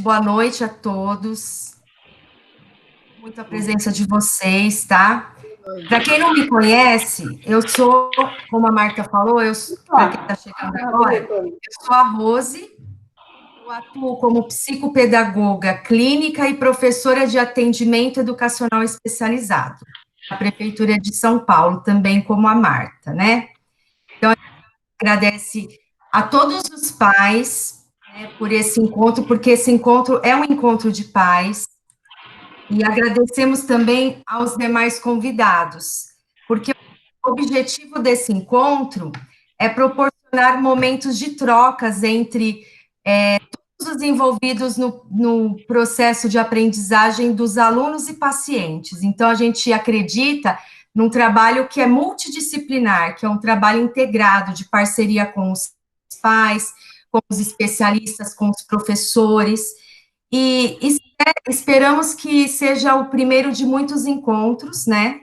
boa noite a todos. Muito a presença de vocês, tá? Para quem não me conhece, eu sou, como a Marta falou, para quem está chegando agora, eu sou a Rose, eu atuo como psicopedagoga clínica e professora de atendimento educacional especializado na Prefeitura de São Paulo, também como a Marta, né? Então, a gente agradece a todos os pais, né, por esse encontro, porque esse encontro é um encontro de pais. E agradecemos também aos demais convidados, porque o objetivo desse encontro é proporcionar momentos de trocas entre todos os envolvidos no processo de aprendizagem dos alunos e pacientes. Então, a gente acredita num trabalho que é multidisciplinar, que é um trabalho integrado de parceria com os pais, com os especialistas, com os professores, e esperamos que seja o primeiro de muitos encontros, né?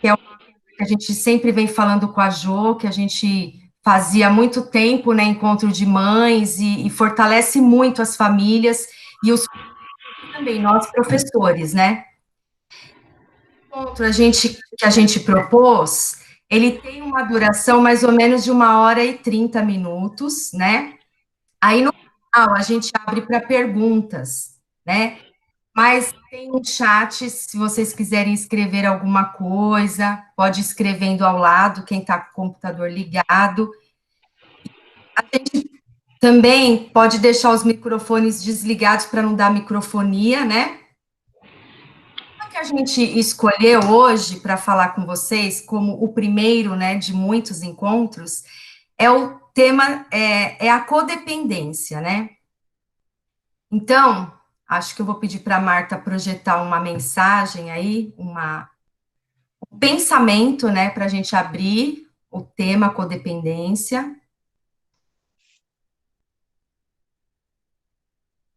Que é o que a gente sempre vem falando com a Jo, que a gente fazia há muito tempo, né? Encontro de mães e fortalece muito as famílias e os também nós professores, né? O encontro que a gente propôs, ele tem uma duração mais ou menos de 1h30, né? Aí no final a gente abre para perguntas, né? Mas tem um chat, se vocês quiserem escrever alguma coisa, pode ir escrevendo ao lado, quem está com o computador ligado. A gente também pode deixar os microfones desligados para não dar microfonia, né? O que a gente escolheu hoje para falar com vocês, como o primeiro, né, de muitos encontros, é o tema, é a codependência, né? Então, acho que eu vou pedir para a Marta projetar uma mensagem aí, um pensamento, né, para a gente abrir o tema codependência.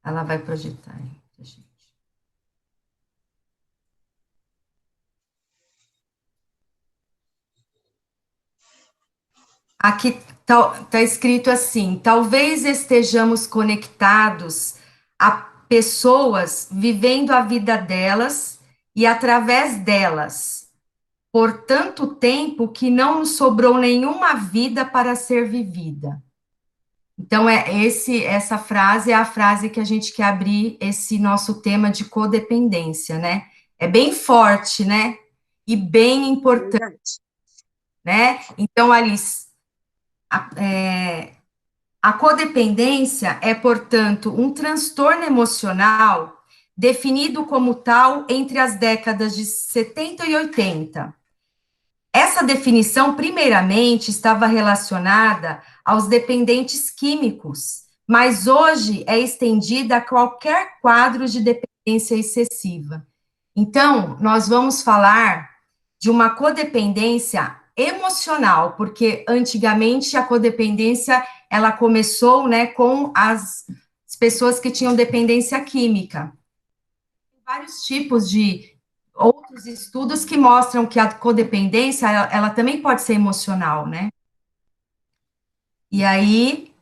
Ela vai projetar aí pra gente. Aqui tá escrito assim: talvez estejamos conectados a pessoas vivendo a vida delas e através delas, por tanto tempo que não nos sobrou nenhuma vida para ser vivida. Então, essa frase é a frase que a gente quer abrir esse nosso tema de codependência, né? É bem forte, né? E bem importante, né? Então, Alice, a codependência é, portanto, um transtorno emocional definido como tal entre as décadas de 70 e 80. Essa definição, primeiramente, estava relacionada aos dependentes químicos, mas hoje é estendida a qualquer quadro de dependência excessiva. Então, nós vamos falar de uma codependência emocional, porque antigamente a codependência ela começou, né, com as pessoas que tinham dependência química. Tem vários tipos de outros estudos que mostram que a codependência, ela também pode ser emocional, né? E aí,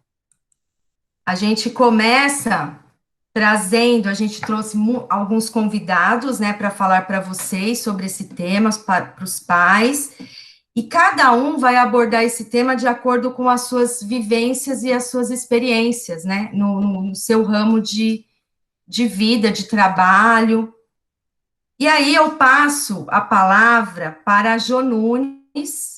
a gente começa trazendo, a gente trouxe alguns convidados, né, para falar para vocês sobre esse tema, para os pais, e cada um vai abordar esse tema de acordo com as suas vivências e as suas experiências, né, no seu ramo de vida, de trabalho. E aí eu passo a palavra para a Jo Nunes.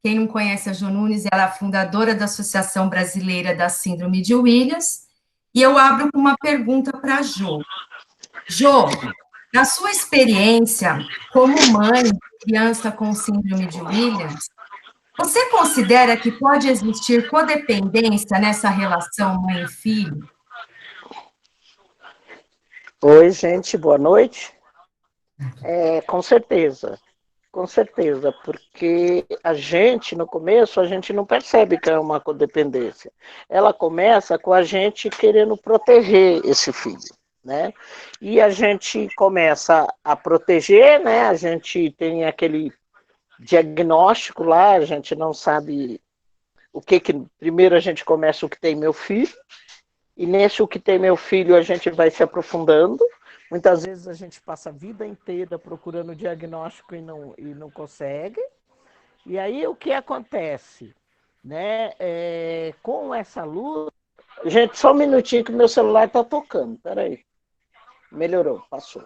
Quem não conhece a Jo Nunes, ela é a fundadora da Associação Brasileira da Síndrome de Williams. E eu abro com uma pergunta para a Jo. Jo, na sua experiência como mãe de criança com síndrome de Williams, você considera que pode existir codependência nessa relação mãe e filho? Oi, gente, boa noite. Com certeza, porque a gente, no começo, a gente não percebe que é uma codependência. Ela começa com a gente querendo proteger esse filho, né? E a gente começa a proteger, né? A gente tem aquele diagnóstico lá, a gente não sabe primeiro a gente começa o que tem meu filho, E nesse O Que Tem Meu Filho a gente vai se aprofundando. Muitas vezes a gente passa a vida inteira procurando diagnóstico e não consegue. E aí o que acontece? Né? Com essa luta... Gente, só um minutinho que meu celular está tocando. Peraí. Melhorou, passou.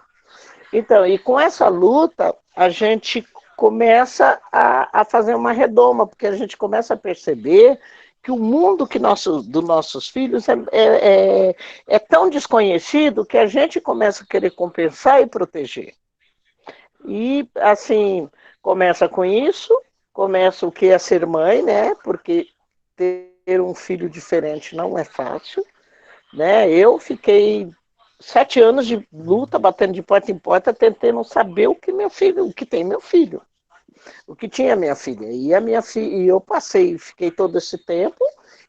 Então, e com essa luta, a gente começa a fazer uma redoma, porque a gente começa a perceber que o mundo dos nossos filhos é tão desconhecido que a gente começa a querer compensar e proteger. E, assim, começa com isso, começa o que é ser mãe, né? Porque ter um filho diferente não é fácil, né? Eu fiquei 7 anos de luta, batendo de porta em porta, tentando saber o que tem meu filho, o que tinha minha filha. E a minha filha, e eu fiquei todo esse tempo,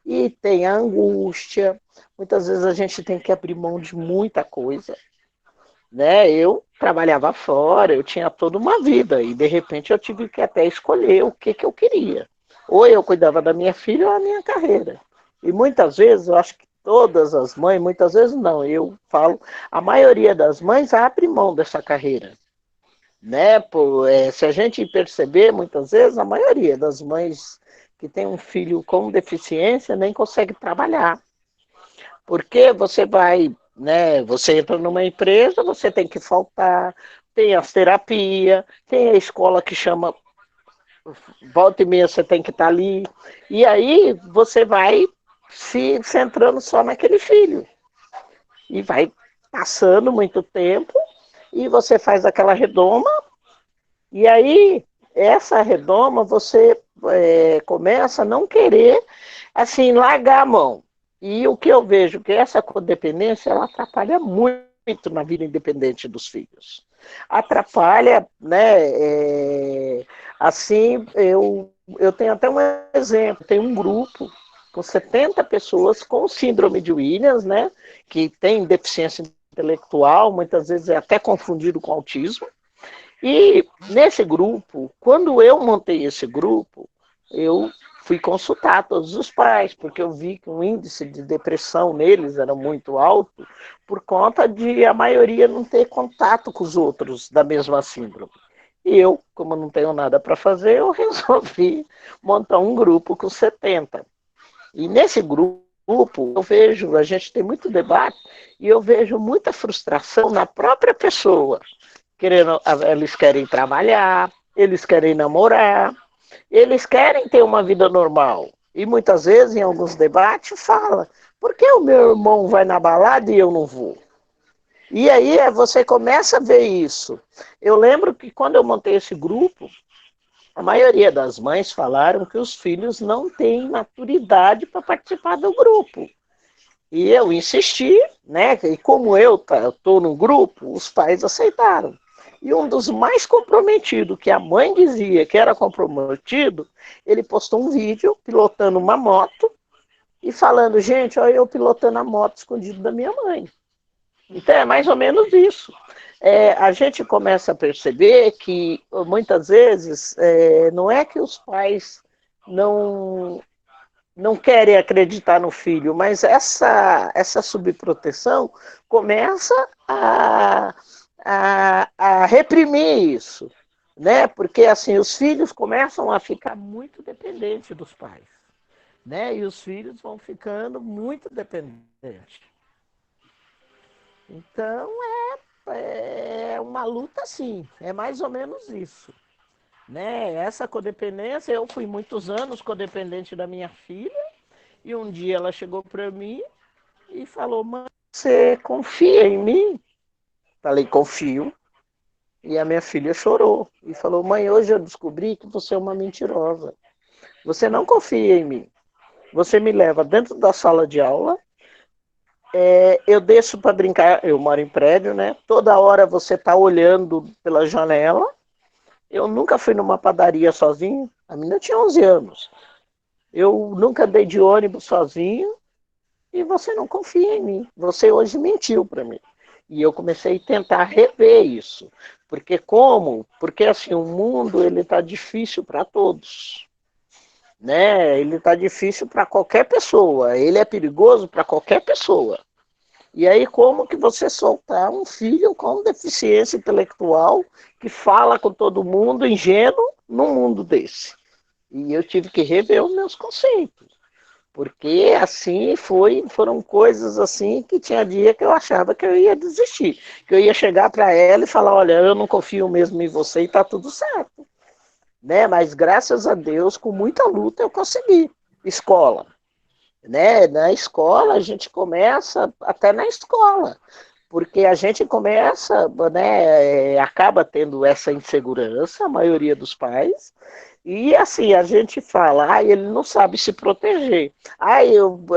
e tem a angústia. Muitas vezes a gente tem que abrir mão de muita coisa, né? Eu trabalhava fora, eu tinha toda uma vida, e de repente eu tive que até escolher o que eu queria. Ou eu cuidava da minha filha ou a minha carreira. E muitas vezes, eu acho que todas as mães, muitas vezes não, eu falo, a maioria das mães abre mão dessa carreira. Né? Se a gente perceber, muitas vezes, a maioria das mães que tem um filho com deficiência nem consegue trabalhar. Porque você vai, né? Você entra numa empresa, você tem que faltar, tem as terapias, tem a escola que chama volta e meia você tem que estar ali. E aí você vai se centrando só naquele filho. E vai passando muito tempo e você faz aquela redoma. E aí, essa redoma, você começa a não querer, assim, largar a mão. E o que eu vejo que essa codependência, ela atrapalha muito na vida independente dos filhos. Atrapalha, né? Assim, eu tenho até um exemplo, tem um grupo com 70 pessoas com síndrome de Williams, né? Que tem deficiência intelectual, muitas vezes é até confundido com autismo. E nesse grupo, quando eu montei esse grupo, eu fui consultar todos os pais, porque eu vi que o índice de depressão neles era muito alto, por conta de a maioria não ter contato com os outros da mesma síndrome. E eu, como não tenho nada para fazer, eu resolvi montar um grupo com 70. E nesse grupo, eu vejo, a gente tem muito debate, e eu vejo muita frustração na própria pessoa. Eles querem trabalhar, eles querem namorar, eles querem ter uma vida normal. E muitas vezes, em alguns debates, fala, por que o meu irmão vai na balada e eu não vou? E aí você começa a ver isso. Eu lembro que quando eu montei esse grupo, a maioria das mães falaram que os filhos não têm maturidade para participar do grupo. E eu insisti, né? E como eu estou no grupo, os pais aceitaram. E um dos mais comprometidos, que a mãe dizia que era comprometido, ele postou um vídeo pilotando uma moto e falando, gente, olha eu pilotando a moto escondido da minha mãe. Então é mais ou menos isso. A gente começa a perceber que muitas vezes não é que os pais não querem acreditar no filho, mas essa subproteção começa a reprimir isso, né? Porque assim os filhos começam a ficar muito dependentes dos pais, né? E os filhos vão ficando muito dependentes. Então é uma luta, sim, é mais ou menos isso. Né? Essa codependência, eu fui muitos anos codependente da minha filha, e um dia ela chegou para mim e falou, mãe, você confia em mim? Falei, confio. E a minha filha chorou e falou, mãe, hoje eu descobri que você é uma mentirosa. Você não confia em mim. Você me leva dentro da sala de aula, eu desço para brincar, eu moro em prédio, né? Toda hora você está olhando pela janela. Eu nunca fui numa padaria sozinho, a menina tinha 11 anos. Eu nunca dei de ônibus sozinho e você não confia em mim. Você hoje mentiu para mim. E eu comecei a tentar rever isso. Porque como? Porque assim, o mundo ele está difícil para todos. né? Ele está difícil para qualquer pessoa, ele é perigoso para qualquer pessoa. E aí, como que você soltar um filho com deficiência intelectual que fala com todo mundo, ingênuo, num mundo desse? E eu tive que rever os meus conceitos, porque assim foram coisas assim que tinha dia que eu achava que eu ia desistir, que eu ia chegar para ela e falar, olha, eu não confio mesmo em você e tá tudo certo, né? Mas graças a Deus, com muita luta eu consegui. Escola, né? Na escola a gente começa até na escola, porque a gente começa, né, acaba tendo essa insegurança, a maioria dos pais, e assim, a gente fala, ele não sabe se proteger.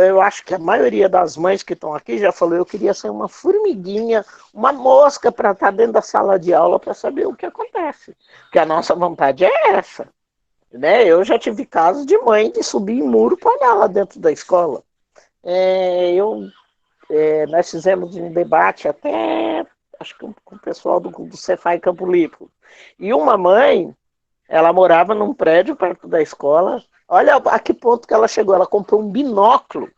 Eu acho que a maioria das mães que estão aqui já falou, eu queria ser uma formiguinha, uma mosca para estar dentro da sala de aula para saber o que acontece. Porque a nossa vontade é essa. Né? Eu já tive casos de mãe de subir em muro para olhar lá dentro da escola. Nós fizemos um debate até, acho que com o pessoal do Cefai Campo Limpo. E uma mãe, ela morava num prédio perto da escola. Olha a que ponto que ela chegou. Ela comprou um binóculo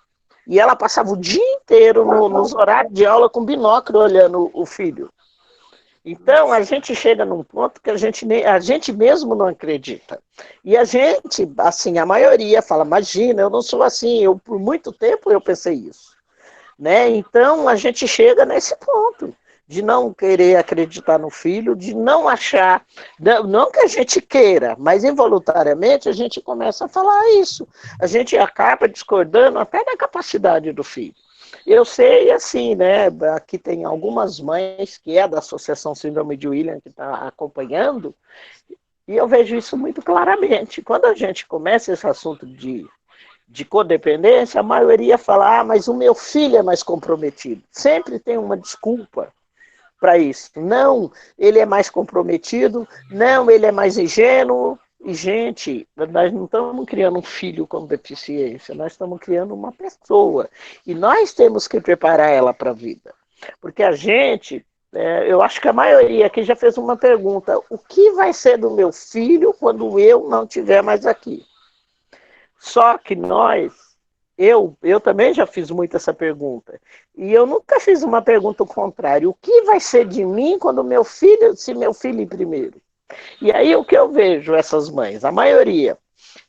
e ela passava o dia inteiro nos horários de aula com binóculo olhando o filho. Então, a gente chega num ponto que a gente mesmo não acredita. E a gente, assim, a maioria fala, imagina, eu não sou assim. Por muito tempo eu pensei isso. Né? Então, a gente chega nesse ponto de não querer acreditar no filho, de não achar, não que a gente queira, mas involuntariamente a gente começa a falar isso. A gente acaba discordando até da capacidade do filho. Eu sei, assim, né, aqui tem algumas mães que é da Associação Síndrome de William que está acompanhando, e eu vejo isso muito claramente. Quando a gente começa esse assunto de codependência, a maioria fala, mas o meu filho é mais comprometido. Sempre tem uma desculpa para isso. Não, ele é mais comprometido, não, ele é mais ingênuo. E, gente, nós não estamos criando um filho com deficiência, nós estamos criando uma pessoa. E nós temos que preparar ela para a vida. Porque a gente, eu acho que a maioria aqui já fez uma pergunta, o que vai ser do meu filho quando eu não estiver mais aqui? Só que eu também já fiz muito essa pergunta. E eu nunca fiz uma pergunta contrária. O que vai ser de mim quando se meu filho ir primeiro? E aí o que eu vejo essas mães, a maioria,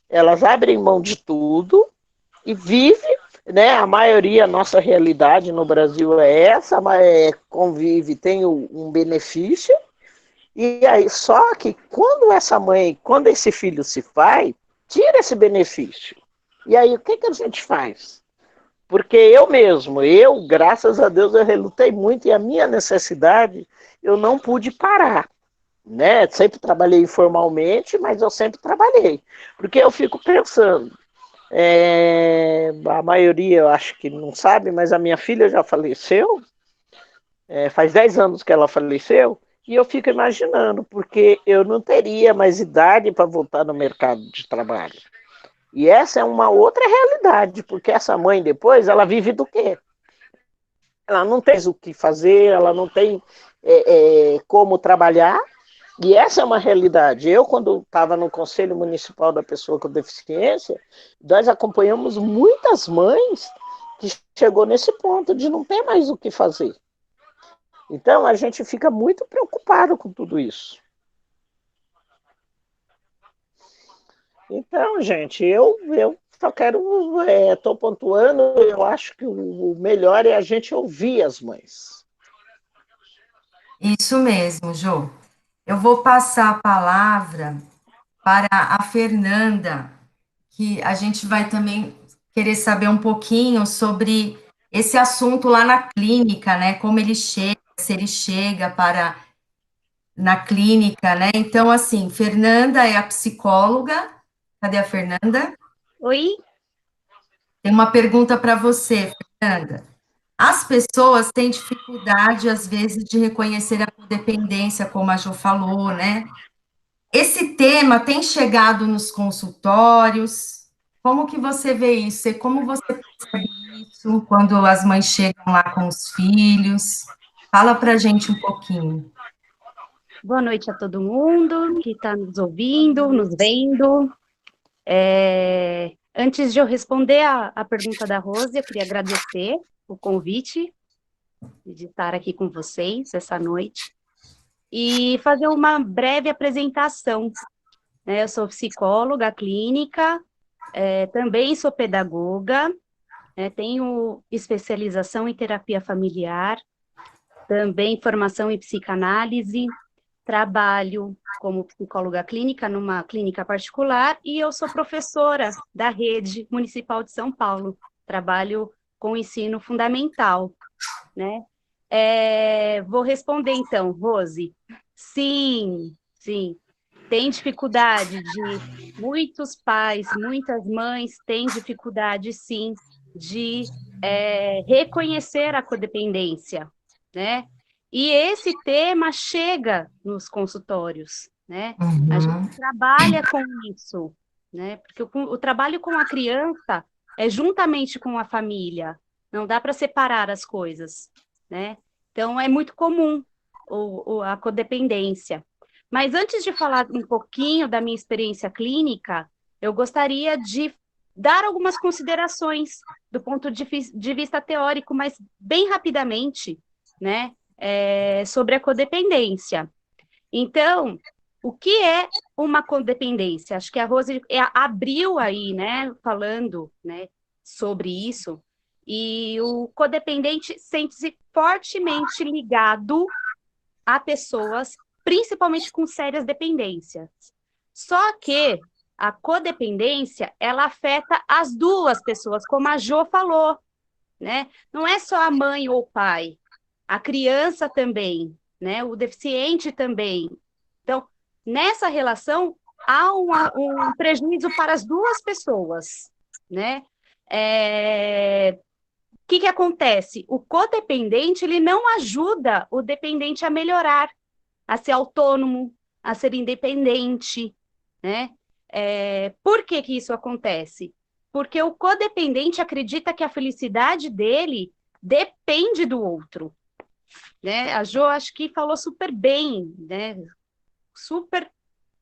elas abrem mão de tudo e vivem, né? A maioria, a nossa realidade no Brasil é essa, mas convive, tem um benefício. E aí, só que quando esse filho se vai, tira esse benefício. E aí, o que a gente faz? Porque graças a Deus, eu relutei muito e a minha necessidade, eu não pude parar, né? Sempre trabalhei informalmente, mas eu sempre trabalhei. Porque eu fico pensando, a maioria eu acho que não sabe, mas a minha filha já faleceu, faz 10 anos que ela faleceu, e eu fico imaginando, porque eu não teria mais idade para voltar no mercado de trabalho. E essa é uma outra realidade, porque essa mãe depois, ela vive do quê? Ela não tem o que fazer, ela não tem como trabalhar, e essa é uma realidade. Eu, quando estava no Conselho Municipal da Pessoa com Deficiência, nós acompanhamos muitas mães que chegou nesse ponto de não ter mais o que fazer. Então, a gente fica muito preocupado com tudo isso. Então, gente, eu só quero, estou pontuando, eu acho que o melhor é a gente ouvir as mães. Isso mesmo, Jô. Eu vou passar a palavra para a Fernanda, que a gente vai também querer saber um pouquinho sobre esse assunto lá na clínica, né? Como ele chega, se ele chega para na clínica, né? Então, assim, Fernanda é a psicóloga. Cadê a Fernanda? Oi? Tem uma pergunta para você, Fernanda. As pessoas têm dificuldade, às vezes, de reconhecer a codependência, como a Jo falou, né? Esse tema tem chegado nos consultórios. Como que você vê isso? Como você percebe isso quando as mães chegam lá com os filhos? Fala para a gente um pouquinho. Boa noite a todo mundo que está nos ouvindo, nos vendo. Antes de eu responder a pergunta da Rose, eu queria agradecer o convite de estar aqui com vocês essa noite e fazer uma breve apresentação, né? Eu sou psicóloga clínica, também sou pedagoga, tenho especialização em terapia familiar, também formação em psicanálise, trabalho como psicóloga clínica numa clínica particular e eu sou professora da rede municipal de São Paulo. Trabalho com ensino fundamental, né? Vou responder então, Rose. Sim, sim. Tem dificuldade de muitos pais, muitas mães têm dificuldade, sim, de reconhecer a codependência, né? E esse tema chega nos consultórios, né? A gente Uhum. trabalha com isso, né? Porque o trabalho com a criança é juntamente com a família, não dá para separar as coisas, né? Então, é muito comum a codependência. Mas antes de falar um pouquinho da minha experiência clínica, eu gostaria de dar algumas considerações do ponto de vista teórico, mas bem rapidamente, né? Sobre a codependência. Então, o que é uma codependência? Acho que a Rose abriu aí, né, falando, né, sobre isso, e o codependente sente-se fortemente ligado a pessoas, principalmente com sérias dependências. Só que a codependência, ela afeta as duas pessoas, como a Jo falou, né? Não é só a mãe ou o pai, a criança também, né? O deficiente também. Então, nessa relação, há um prejuízo para as duas pessoas, né? O que acontece? O codependente, ele não ajuda o dependente a melhorar, a ser autônomo, a ser independente, né? Por que isso acontece? Porque o codependente acredita que a felicidade dele depende do outro, né? A Jo acho que falou super bem, né? Super,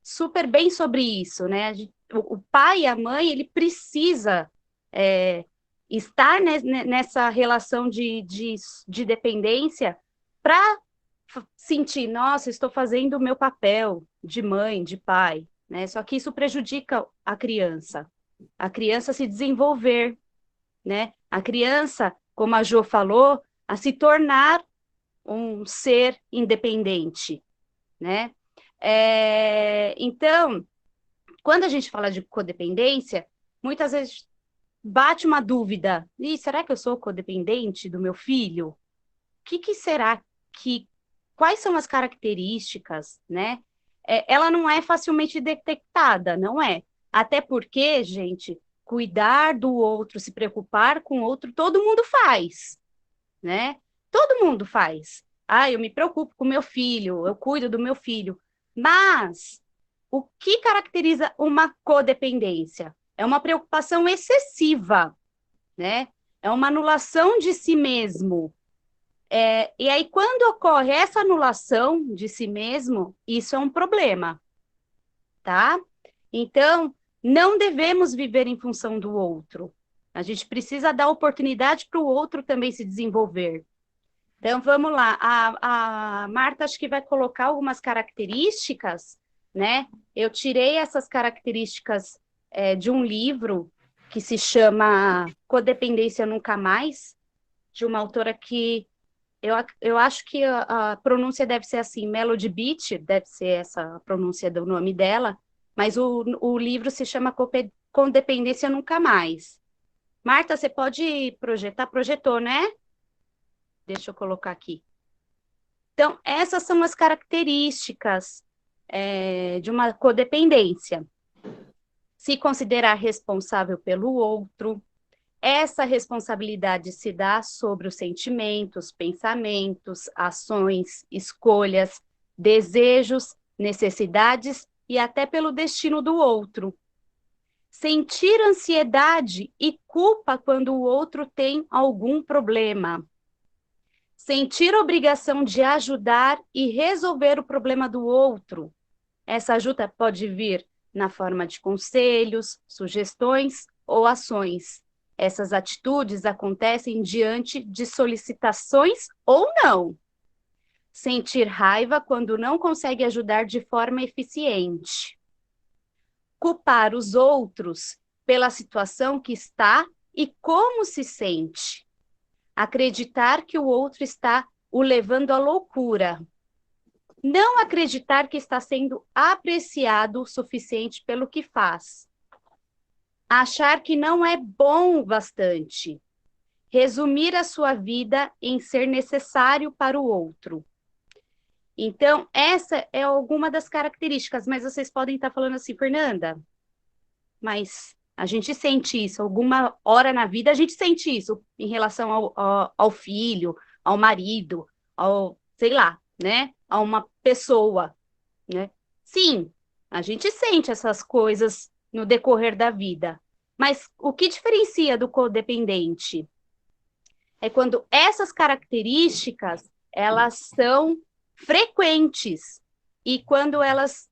super bem sobre isso, né? O pai e a mãe, ele precisa estar nessa relação de dependência para sentir, nossa, estou fazendo o meu papel de mãe, de pai, né? Só que isso prejudica a criança se desenvolver, né? A criança, como a Jo falou, a se tornar um ser independente, né? Então, quando a gente fala de codependência, muitas vezes bate uma dúvida, e será que eu sou codependente do meu filho? O que será que quais são as características, né? Ela não é facilmente detectada, não é? Até porque, gente, cuidar do outro, se preocupar com o outro, todo mundo faz, né? Todo mundo faz. Ah, eu me preocupo com meu filho, eu cuido do meu filho. Mas o que caracteriza uma codependência? É uma preocupação excessiva, né? É uma anulação de si mesmo, e aí, quando ocorre essa anulação de si mesmo, isso é um problema, tá? Então, não devemos viver em função do outro. A gente precisa dar oportunidade para o outro também se desenvolver. Então, vamos lá. A Marta, acho que vai colocar algumas características, né? Eu tirei essas características de um livro que se chama Codependência Nunca Mais, de uma autora que eu acho que a pronúncia deve ser assim, Melody Beach, deve ser essa a pronúncia do nome dela, mas o livro se chama Codependência Nunca Mais. Marta, você pode projetar? Projetou, né? Deixa eu colocar aqui. Então, essas são as características de uma codependência. Se considerar responsável pelo outro, essa responsabilidade se dá sobre os sentimentos, pensamentos, ações, escolhas, desejos, necessidades e até pelo destino do outro. Sentir ansiedade e culpa quando o outro tem algum problema. Sentir obrigação de ajudar e resolver o problema do outro. Essa ajuda pode vir na forma de conselhos, sugestões ou ações. Essas atitudes acontecem diante de solicitações ou não. Sentir raiva quando não consegue ajudar de forma eficiente. Culpar os outros pela situação que está e como se sente. Acreditar que o outro está o levando à loucura. Não acreditar que está sendo apreciado o suficiente pelo que faz. Achar que não é bom o bastante. Resumir a sua vida em ser necessário para o outro. Então, essa é alguma das características, mas vocês podem estar falando assim, Fernanda, mas a gente sente isso, alguma hora na vida a gente sente isso em relação ao filho, ao marido, ao, sei lá, né, a uma pessoa, né? Sim, a gente sente essas coisas no decorrer da vida, mas o que diferencia do codependente é quando essas características, elas são frequentes e quando elas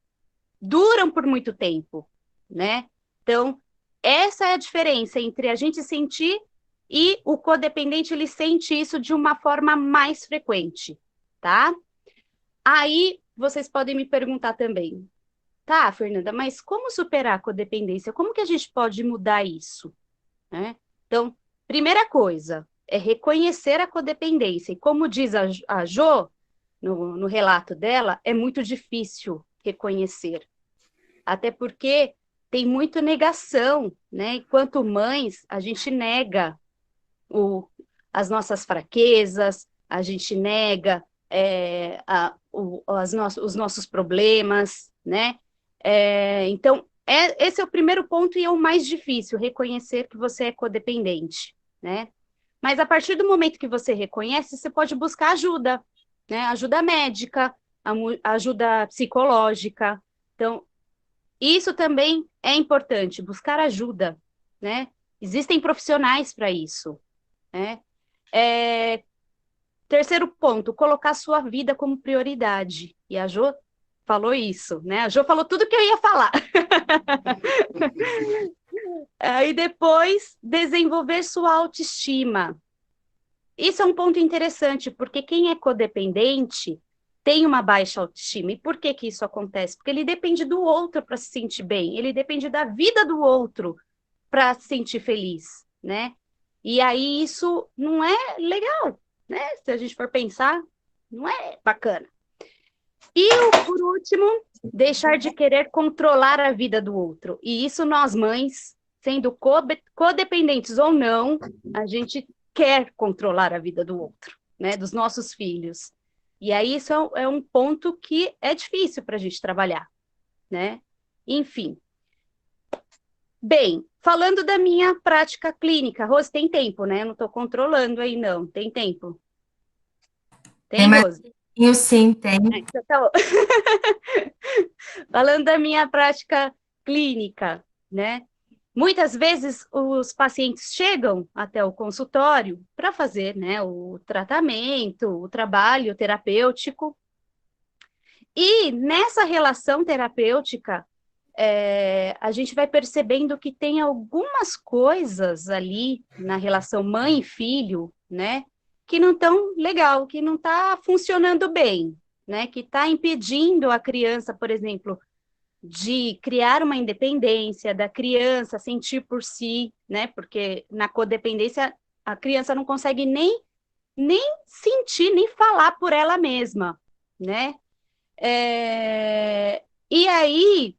duram por muito tempo, né? Então, essa é a diferença entre a gente sentir e o codependente, ele sente isso de uma forma mais frequente, tá? Aí, vocês podem me perguntar também, tá, Fernanda, mas como superar a codependência? Como que a gente pode mudar isso? Né? Então, primeira coisa é reconhecer a codependência. E como diz a Jo, no relato dela, é muito difícil reconhecer. Até porque tem muita negação, né? Enquanto mães, a gente nega as nossas fraquezas, a gente nega os nossos problemas, né? Então, esse é o primeiro ponto e é o mais difícil, reconhecer que você é codependente, né? Mas a partir do momento que você reconhece, você pode buscar ajuda, né? Ajuda médica, ajuda psicológica. Então, isso também é importante, buscar ajuda, né? Existem profissionais para isso, né? Terceiro ponto, colocar sua vida como prioridade. E a Jo falou isso, né? A Jo falou tudo que eu ia falar. E depois, desenvolver sua autoestima. Isso é um ponto interessante, porque quem é codependente tem uma baixa autoestima. E por que que isso acontece? Porque ele depende do outro para se sentir bem, ele depende da vida do outro para se sentir feliz, né? E aí isso não é legal, né? Se a gente for pensar, não é bacana. E, por último, deixar de querer controlar a vida do outro. E isso nós, mães, sendo codependentes ou não, a gente quer controlar a vida do outro, né? Dos nossos filhos. E aí isso é um ponto que é difícil para a gente trabalhar, né? Enfim. Bem, falando da minha prática clínica, Rose, tem tempo, né? Eu não estou controlando aí, não. Tem tempo? Tem, Rose? Sim, tem. Então, tá bom. Falando da minha prática clínica, né? Muitas vezes os pacientes chegam até o consultório para fazer, né, o tratamento, o trabalho terapêutico. E nessa relação terapêutica, a gente vai percebendo que tem algumas coisas ali na relação mãe e filho, né, que não estão legal, que não está funcionando bem, né, que está impedindo a criança, por exemplo, de criar uma independência, da criança sentir por si, né, porque na codependência a criança não consegue nem sentir, nem falar por ela mesma, né, e aí,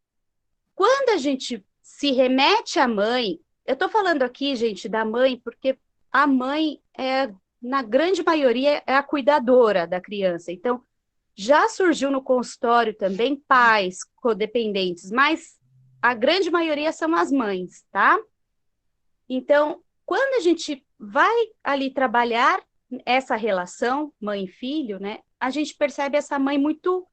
quando a gente se remete à mãe, eu estou falando aqui, gente, da mãe, porque a mãe na grande maioria, é a cuidadora da criança. Então, já surgiu no consultório também pais codependentes, mas a grande maioria são as mães, tá? Então, quando a gente vai ali trabalhar essa relação mãe e filho, né? A gente percebe essa mãe muito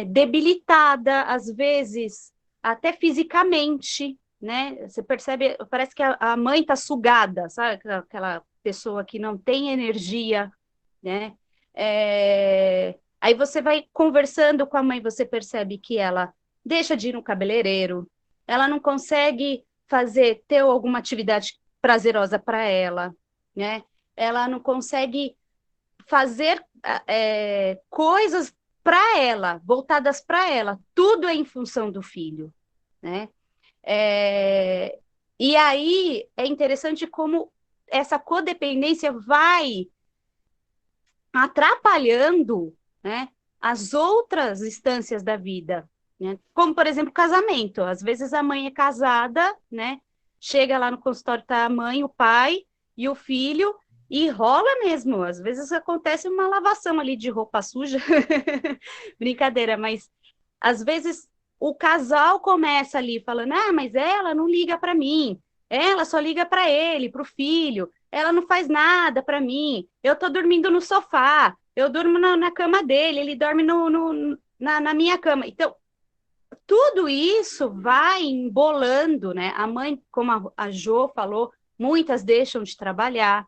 debilitada, às vezes até fisicamente, né? Você percebe, parece que a mãe está sugada, sabe? Aquela pessoa que não tem energia, né? Aí você vai conversando com a mãe, você percebe que ela deixa de ir no cabeleireiro, ela não consegue ter alguma atividade prazerosa para ela, né? Ela não consegue fazer coisas para ela, voltadas para ela. Tudo é em função do filho, né? É, e aí é interessante como essa codependência vai atrapalhando, né, as outras instâncias da vida, né? Como, por exemplo, casamento. Às vezes a mãe é casada, né? Chega lá no consultório, tá a mãe, o pai e o filho, e rola mesmo. Às vezes acontece uma lavação ali de roupa suja. Brincadeira, mas às vezes o casal começa ali falando: ah, mas ela não liga para mim, ela só liga para ele, para o filho, ela não faz nada para mim, eu tô dormindo no sofá, eu durmo na cama dele, ele dorme na minha cama. Então, tudo isso vai embolando, né? A mãe, como a Jo falou, muitas deixam de trabalhar,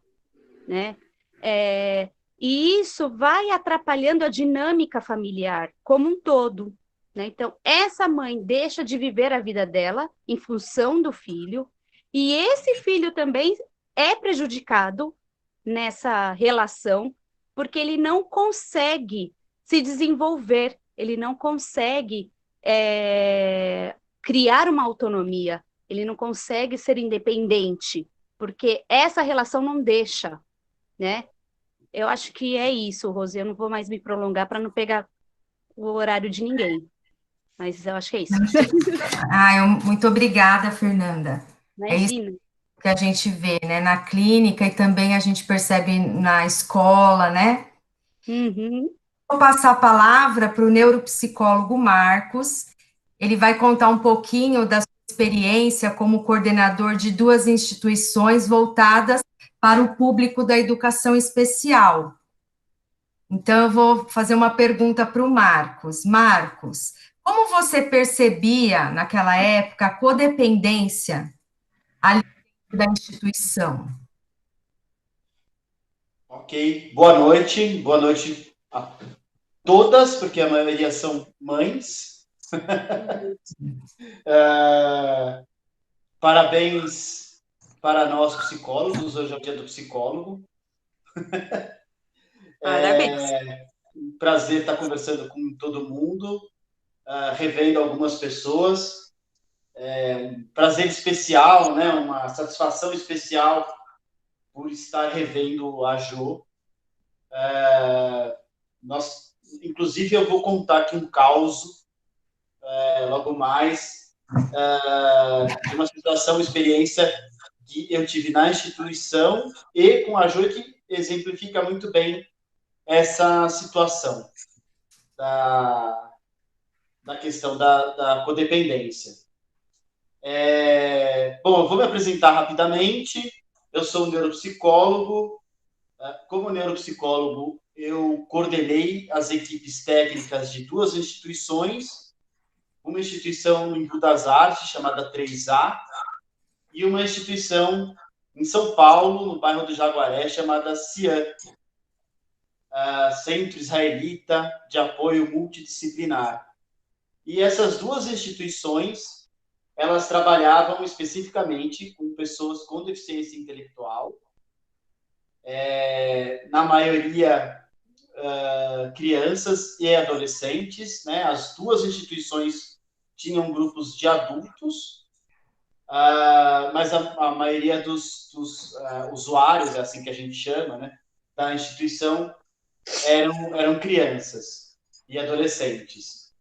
né? E isso vai atrapalhando a dinâmica familiar como um todo, né? Então, essa mãe deixa de viver a vida dela em função do filho, e esse filho também é prejudicado nessa relação, porque ele não consegue se desenvolver, ele não consegue criar uma autonomia, ele não consegue ser independente, porque essa relação não deixa, né? Eu acho que é isso, Rose. Eu não vou mais me prolongar para não pegar o horário de ninguém. Mas eu acho que é isso. Muito obrigada, Fernanda. É isso Imagina. que a gente vê, né, na clínica e também a gente percebe na escola, né? Uhum. Vou passar a palavra para o neuropsicólogo Marcos. Ele vai contar um pouquinho da sua experiência como coordenador de duas instituições voltadas para o público da educação especial. Então, eu vou fazer uma pergunta para o Marcos. Marcos, como você percebia, naquela época, a codependência ali da instituição? Ok, boa noite a todas, porque a maioria são mães. Parabéns para nós psicólogos, hoje é o dia do psicólogo. Parabéns. Prazer estar conversando com todo mundo, revendo algumas pessoas. Um prazer especial, né? Uma satisfação especial por estar revendo a Jo. Inclusive, eu vou contar aqui um caos logo mais, de uma situação, experiência que eu tive na instituição e com a Jo, que exemplifica muito bem essa situação da questão da codependência. Bom, eu vou me apresentar rapidamente. Eu sou um neuropsicólogo. Como neuropsicólogo, eu coordenei as equipes técnicas de duas instituições, uma instituição em Rio das Artes, chamada 3A, e uma instituição em São Paulo, no bairro do Jaguaré, chamada CIAN, Centro Israelita de Apoio Multidisciplinar. E essas duas instituições, elas trabalhavam especificamente com pessoas com deficiência intelectual, na maioria crianças e adolescentes, né? As duas instituições tinham grupos de adultos, mas a maioria dos usuários, é assim que a gente chama, né, da instituição, eram crianças e adolescentes.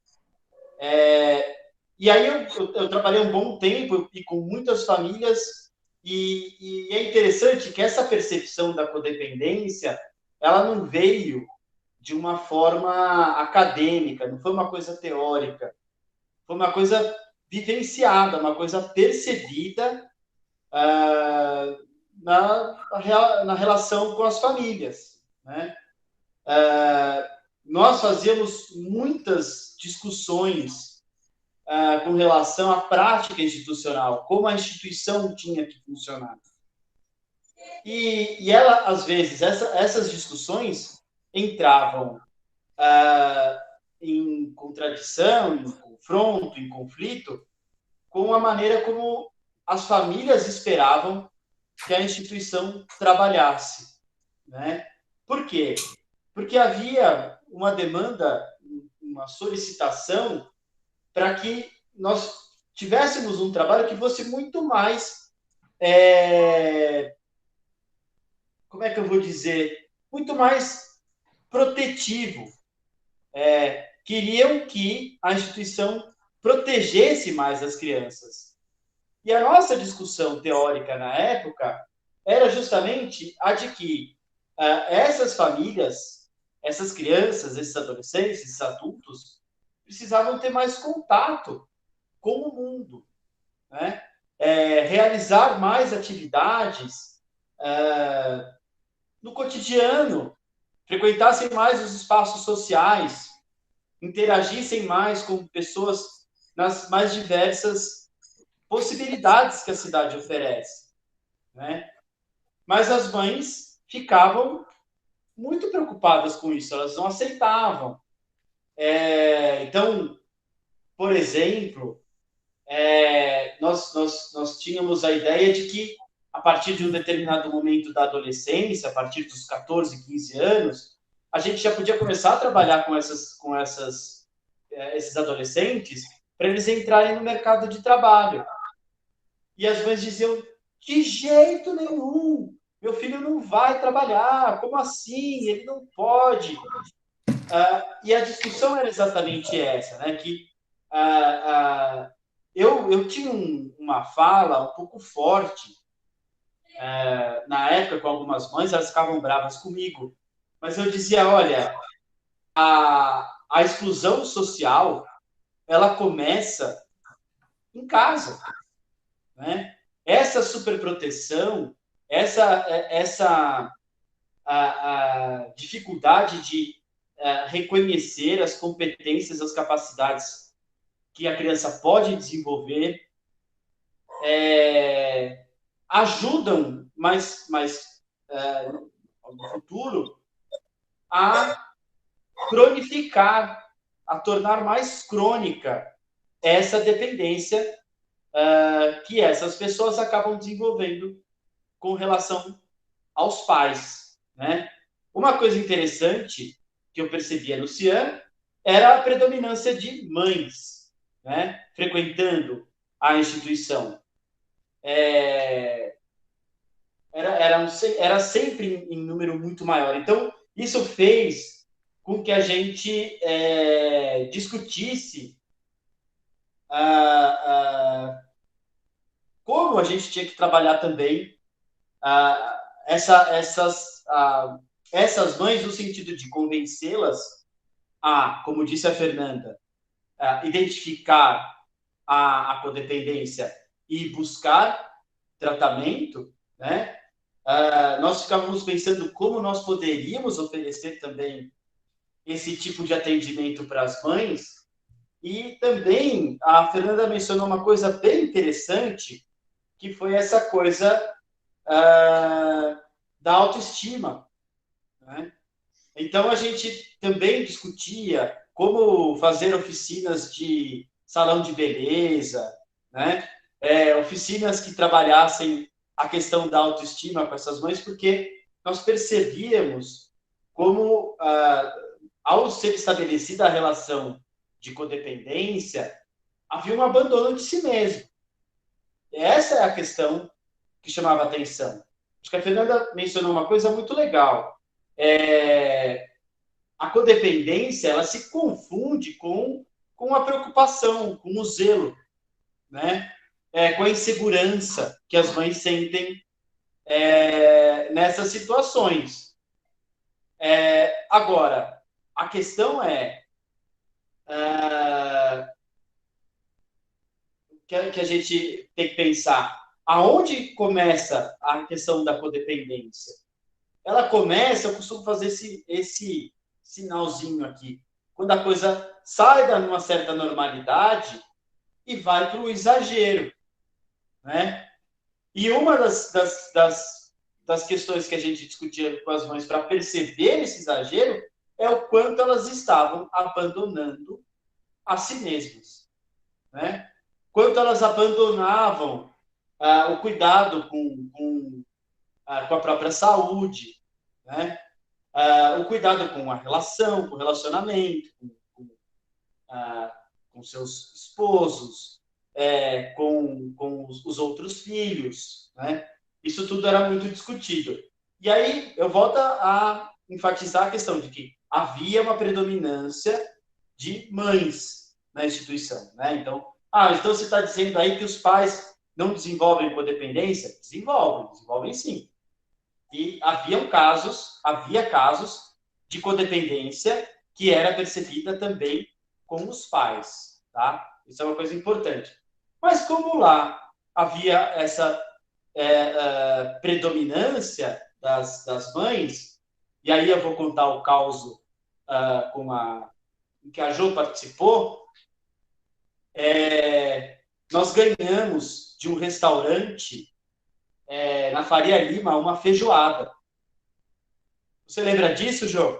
E aí eu trabalhei um bom tempo e com muitas famílias, e é interessante que essa percepção da codependência, ela não veio de uma forma acadêmica, não foi uma coisa teórica, foi uma coisa vivenciada, uma coisa percebida na relação com as famílias, né? Nós fazíamos muitas discussões com relação à prática institucional, como a instituição tinha que funcionar. E ela, às vezes, essas discussões entravam em contradição, em confronto, em conflito, com a maneira como as famílias esperavam que a instituição trabalhasse, né? Por quê? Porque havia uma demanda, uma solicitação para que nós tivéssemos um trabalho que fosse muito mais, como é que eu vou dizer, muito mais protetivo. Queriam que a instituição protegesse mais as crianças. E a nossa discussão teórica na época era justamente a de que essas famílias, essas crianças, esses adolescentes, esses adultos, precisavam ter mais contato com o mundo, né? Realizar mais atividades no cotidiano, frequentassem mais os espaços sociais, interagissem mais com pessoas nas mais diversas possibilidades que a cidade oferece, né? Mas as mães ficavam muito preocupadas com isso, elas não aceitavam. Então, por exemplo, nós tínhamos a ideia de que, a partir de um determinado momento da adolescência, a partir dos 14, 15 anos, a gente já podia começar a trabalhar com esses adolescentes para eles entrarem no mercado de trabalho. E as mães diziam, de jeito nenhum, meu filho não vai trabalhar, como assim? Ele não pode. E a discussão era exatamente essa, né? Que eu tinha uma fala um pouco forte na época com algumas mães, elas ficavam bravas comigo, mas eu dizia, olha, a exclusão social, ela começa em casa, né? Essa superproteção, essa a dificuldade de reconhecer as competências, as capacidades que a criança pode desenvolver, ajudam no futuro a cronificar, a tornar mais crônica essa dependência que essas pessoas acabam desenvolvendo com relação aos pais, né? Uma coisa interessante que eu percebia no CIAN era a predominância de mães, né, frequentando a instituição. Era sempre em número muito maior. Então, isso fez com que a gente discutisse como a gente tinha que trabalhar também essas mães no sentido de convencê-las a, como disse a Fernanda, identificar a codependência e buscar tratamento, né? Nós ficávamos pensando como nós poderíamos oferecer também esse tipo de atendimento para as mães. E também a Fernanda mencionou uma coisa bem interessante, que foi essa coisa da autoestima, né? Então, a gente também discutia como fazer oficinas de salão de beleza, né? Oficinas que trabalhassem a questão da autoestima com essas mães, porque nós percebíamos como, ao ser estabelecida a relação de codependência, havia um abandono de si mesmo. Essa é a questão que chamava a atenção. Acho que a Fernanda mencionou uma coisa muito legal. A codependência, ela se confunde com a preocupação, com o zelo, né? Com a insegurança que as mães sentem nessas situações. Agora, a questão que a gente tem que pensar, aonde começa a questão da codependência? Ela começa, eu costumo fazer esse sinalzinho aqui, quando a coisa sai de uma certa normalidade e vai para o exagero, né? E uma das questões que a gente discutia com as mães para perceber esse exagero é o quanto elas estavam abandonando a si mesmas, né? Quanto elas abandonavam o cuidado com a própria saúde, né? O cuidado com a relação, com o relacionamento, com seus esposos, com os outros filhos, né? Isso tudo era muito discutido. E aí eu volto a enfatizar a questão de que havia uma predominância de mães na instituição, né? Então, então você está dizendo aí que os pais não desenvolvem codependência? Desenvolvem sim. E havia casos de codependência que era percebida também com os pais, tá? Isso é uma coisa importante. Mas como lá havia essa predominância das mães, e aí eu vou contar o caso em que a Jo participou, nós ganhamos de um restaurante na Faria Lima uma feijoada. Você lembra disso, Jo?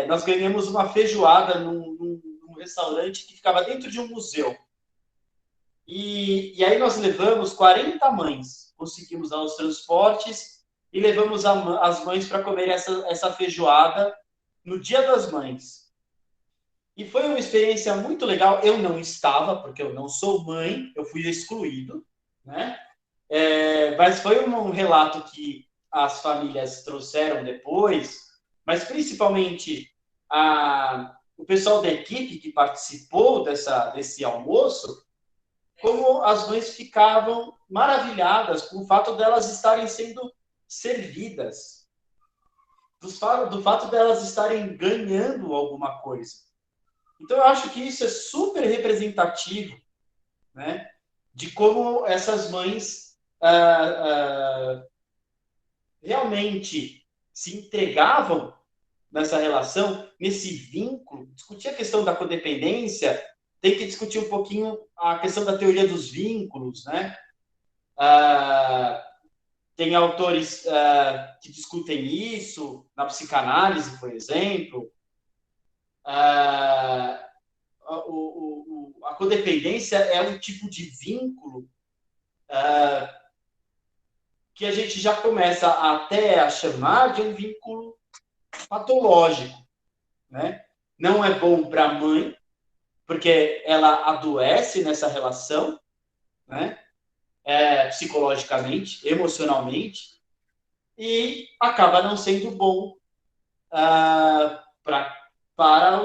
Nós ganhamos uma feijoada num restaurante que ficava dentro de um museu. E aí nós levamos 40 mães, conseguimos dar os transportes e levamos as mães para comer essa feijoada no Dia das Mães. E foi uma experiência muito legal. Eu não estava, porque eu não sou mãe, eu fui excluído, né? Mas foi um relato que as famílias trouxeram depois, mas principalmente o pessoal da equipe que participou desse almoço, como as mães ficavam maravilhadas com o fato delas estarem sendo servidas, do fato delas estarem ganhando alguma coisa. Então, eu acho que isso é super representativo, né, de como essas mães realmente se entregavam nessa relação, nesse vínculo. Discutir a questão da codependência, tem que discutir um pouquinho a questão da teoria dos vínculos, né? Tem autores que discutem isso, na psicanálise, por exemplo. A codependência é um tipo de vínculo que a gente já começa até a chamar de um vínculo patológico, né? Não é bom para a mãe, porque ela adoece nessa relação, né? Psicologicamente, emocionalmente, e acaba não sendo bom para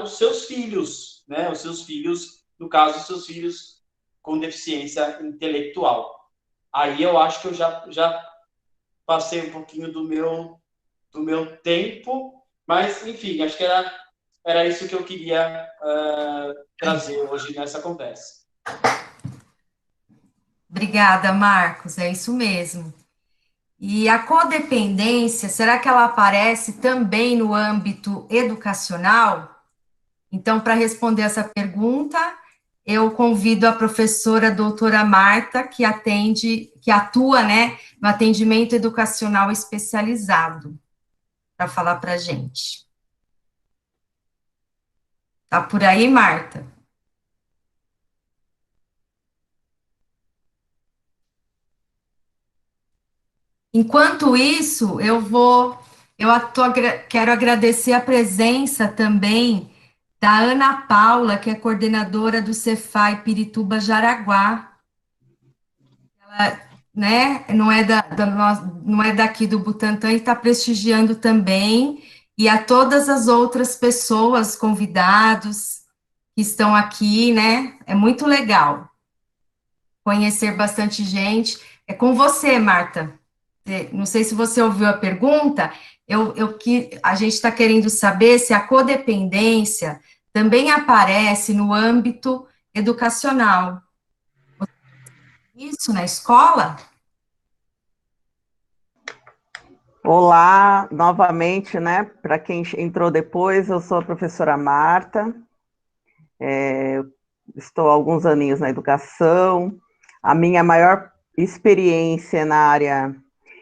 os seus filhos, né? Os seus filhos, no caso, os seus filhos com deficiência intelectual. Aí eu acho que eu já passei um pouquinho do meu tempo, mas, enfim, acho que era isso que eu queria trazer hoje nessa conversa. Obrigada, Marcos, é isso mesmo. E a codependência, será que ela aparece também no âmbito educacional? Então, para responder essa pergunta, eu convido a professora doutora Marta, que atua, né, no atendimento educacional especializado, para falar para a gente. Tá por aí, Marta? Enquanto isso, quero agradecer a presença também da Ana Paula, que é coordenadora do Cefai Pirituba Jaraguá. Ela, né, não é daqui do Butantã e está prestigiando também, e a todas as outras pessoas, convidados, que estão aqui, né, é muito legal conhecer bastante gente. É com você, Marta. Não sei se você ouviu a pergunta, a gente está querendo saber se a codependência também aparece no âmbito educacional. Isso na escola? Olá, novamente, né? Para quem entrou depois, eu sou a professora Marta, estou há alguns aninhos na educação, a minha maior experiência na área.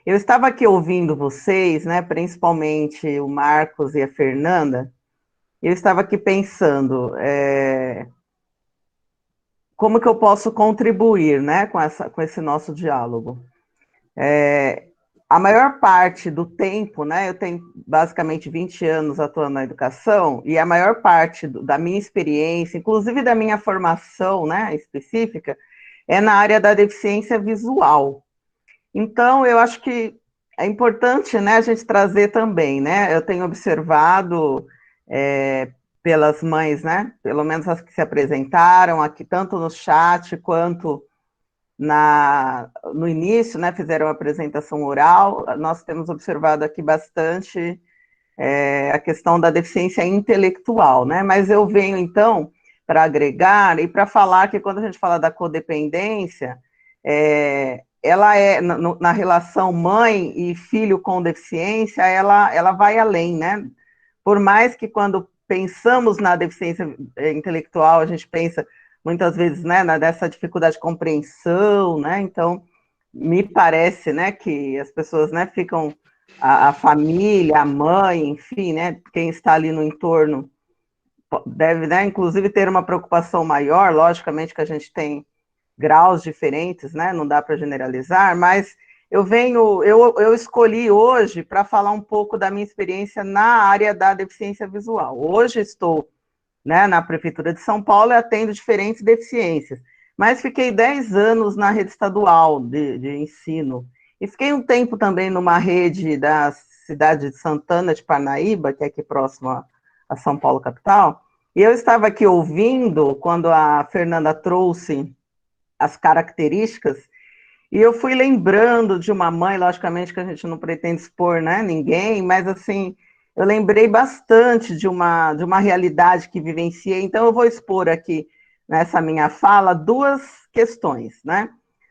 Eu estava aqui ouvindo vocês, né? Principalmente o Marcos e a Fernanda, eu estava aqui pensando, como que eu posso contribuir, né, com esse nosso diálogo? A maior parte do tempo, né, eu tenho basicamente 20 anos atuando na educação, e a maior parte da minha experiência, inclusive da minha formação, né, específica, é na área da deficiência visual. Então, eu acho que é importante, né, a gente trazer também, né, eu tenho observado pelas mães, né, pelo menos as que se apresentaram aqui, tanto no chat quanto no início, né, fizeram a apresentação oral, nós temos observado aqui bastante a questão da deficiência intelectual, né, mas eu venho, então, para agregar e para falar que quando a gente fala da codependência, ela na relação mãe e filho com deficiência, ela vai além, né, por mais que quando pensamos na deficiência intelectual, a gente pensa muitas vezes, né, dessa dificuldade de compreensão, né, então me parece, né, que as pessoas, né, ficam, a família, a mãe, enfim, né, quem está ali no entorno deve, né, inclusive ter uma preocupação maior, logicamente que a gente tem graus diferentes, né, não dá para generalizar, mas eu escolhi hoje para falar um pouco da minha experiência na área da deficiência visual. Hoje estou, né, na Prefeitura de São Paulo e atendo diferentes deficiências, mas fiquei 10 anos na rede estadual de ensino, e fiquei um tempo também numa rede da cidade de Santana de Parnaíba, que é aqui próximo a São Paulo, capital, e eu estava aqui ouvindo, quando a Fernanda trouxe as características, e eu fui lembrando de uma mãe, logicamente que a gente não pretende expor, né, ninguém, mas assim, eu lembrei bastante de uma realidade que vivenciei, então eu vou expor aqui, nessa minha fala, duas questões, né?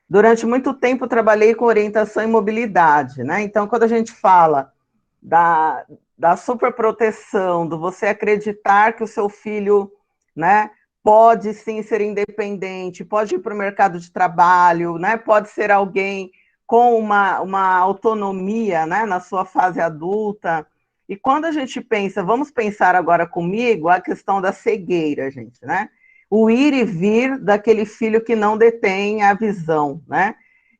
Durante muito tempo trabalhei com orientação e mobilidade, né? Então, quando a gente fala da superproteção, do você acreditar que o seu filho, né, pode sim ser independente, pode ir para o mercado de trabalho, né, pode ser alguém com uma autonomia, né, na sua fase adulta. E quando a gente pensa, vamos pensar agora comigo a questão da cegueira, gente, né? O ir e vir daquele filho que não detém a visão, né?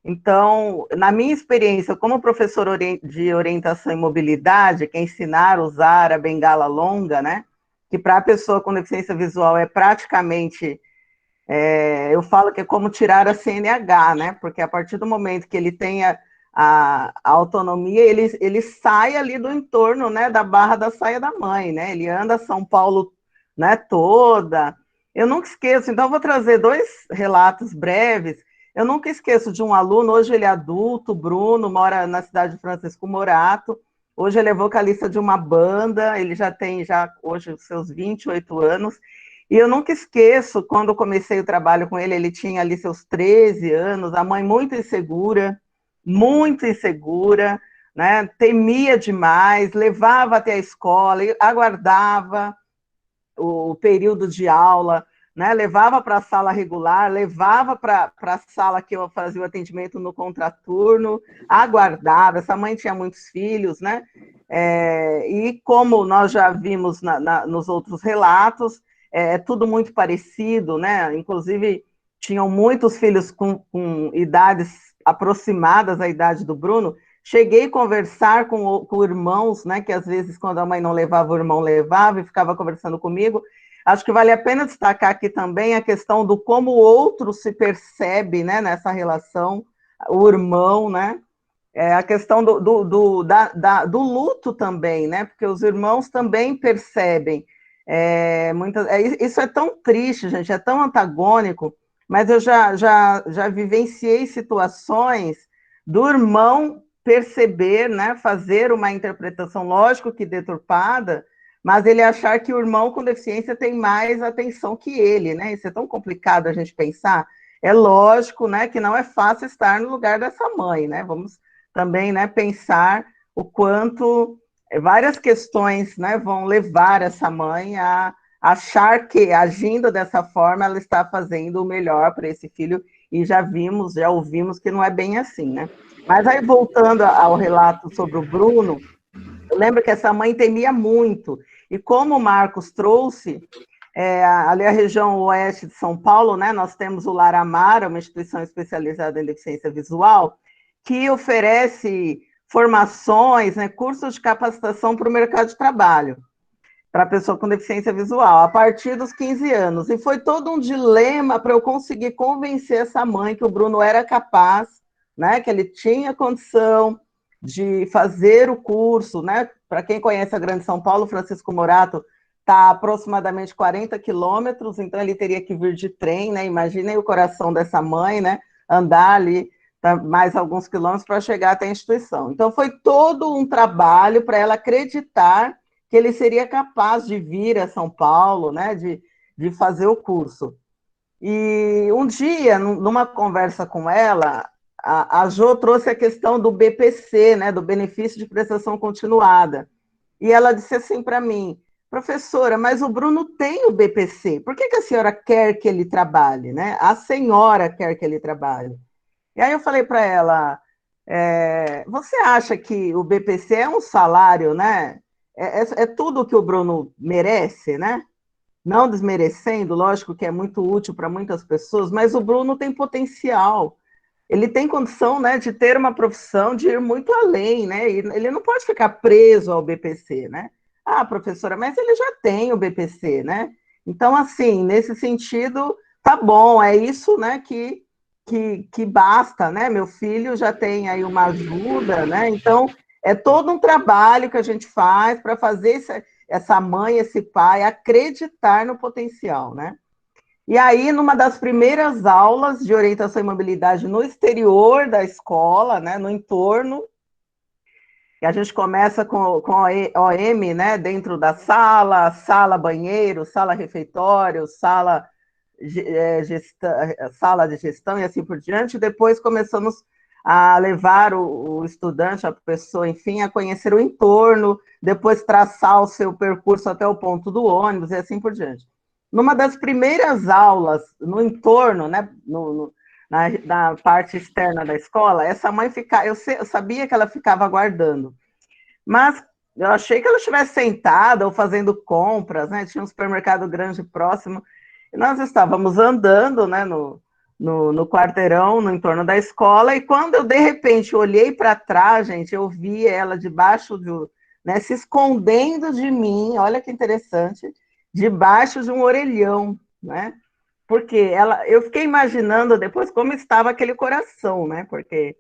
Então, na minha experiência como professor de orientação e mobilidade, que é ensinar a usar a bengala longa, né? Que para a pessoa com deficiência visual é praticamente, eu falo que é como tirar a CNH, né? Porque a partir do momento que ele tem a autonomia, ele sai ali do entorno, né, da barra da saia da mãe, né? Ele anda São Paulo, né, toda. Eu nunca esqueço, então eu vou trazer dois relatos breves. Eu nunca esqueço de um aluno, hoje ele é adulto, Bruno, mora na cidade de Francisco Morato. Hoje ele é vocalista de uma banda, ele já tem hoje os seus 28 anos, e eu nunca esqueço, quando comecei o trabalho com ele, ele tinha ali seus 13 anos, a mãe muito insegura, né, temia demais, levava até a escola, aguardava o período de aula, né, levava para a sala regular, levava para a sala que eu fazia o atendimento no contraturno, aguardava, essa mãe tinha muitos filhos, né, e como nós já vimos nos outros relatos, é tudo muito parecido, né, inclusive tinham muitos filhos com idades aproximadas à idade do Bruno. Cheguei a conversar com irmãos, né, que às vezes quando a mãe não levava, o irmão levava e ficava conversando comigo. Acho que vale a pena destacar aqui também a questão do como o outro se percebe, né, nessa relação, o irmão, né, a questão do luto também, né, porque os irmãos também percebem. Isso é tão triste, gente, é tão antagônico, mas eu já vivenciei situações do irmão perceber, né, fazer uma interpretação, lógico que deturpada, mas ele achar que o irmão com deficiência tem mais atenção que ele, né? Isso é tão complicado a gente pensar. É lógico, né, que não é fácil estar no lugar dessa mãe, né? Vamos também, né, pensar o quanto várias questões, né, vão levar essa mãe a achar que, agindo dessa forma, ela está fazendo o melhor para esse filho, e já ouvimos que não é bem assim, né? Mas aí, voltando ao relato sobre o Bruno, eu lembro que essa mãe temia muito, e como o Marcos trouxe, Ali a região oeste de São Paulo, né, nós temos o Lar Amara, uma instituição especializada em deficiência visual, que oferece formações, né, cursos de capacitação para o mercado de trabalho, para a pessoa com deficiência visual, a partir dos 15 anos. E foi todo um dilema para eu conseguir convencer essa mãe que o Bruno era capaz, né, que ele tinha condição de fazer o curso, né? Para quem conhece a Grande São Paulo, Francisco Morato está a aproximadamente 40 quilômetros, então ele teria que vir de trem, né? Imaginem o coração dessa mãe, né? Andar ali mais alguns quilômetros para chegar até a instituição. Então foi todo um trabalho para ela acreditar que ele seria capaz de vir a São Paulo, né? De fazer o curso. E um dia, numa conversa com ela, a Jo trouxe a questão do BPC, né, do benefício de prestação continuada. E ela disse assim para mim, professora, mas o Bruno tem o BPC, por que a senhora quer que ele trabalhe? Né? A senhora quer que ele trabalhe. E aí eu falei para ela, você acha que o BPC é um salário, né? É tudo que o Bruno merece, né? Não desmerecendo, lógico que é muito útil para muitas pessoas, mas o Bruno tem potencial. Ele tem condição, né, de ter uma profissão, de ir muito além, né? E ele não pode ficar preso ao BPC, né? Ah, professora, mas ele já tem o BPC, né? Então, assim, nesse sentido, tá bom, é isso, né, que basta, né? Meu filho já tem aí uma ajuda, né? Então, é todo um trabalho que a gente faz para fazer essa mãe, esse pai acreditar no potencial, né? E aí, numa das primeiras aulas de orientação e mobilidade no exterior da escola, né, no entorno, e a gente começa com a OM, né, dentro da sala, sala banheiro, sala refeitório, sala, sala de gestão e assim por diante, e depois começamos a levar o estudante, a pessoa, enfim, a conhecer o entorno, depois traçar o seu percurso até o ponto do ônibus e assim por diante. Numa das primeiras aulas, no entorno, né, na parte externa da escola, essa mãe eu sabia que ela ficava aguardando, mas eu achei que ela estivesse sentada ou fazendo compras, né, tinha um supermercado grande próximo, e nós estávamos andando, né, no quarteirão, no entorno da escola, e quando eu, de repente, olhei para trás, gente, eu vi ela debaixo né, se escondendo de mim, olha que interessante, debaixo de um orelhão, né? Porque eu fiquei imaginando depois como estava aquele coração, né? Porque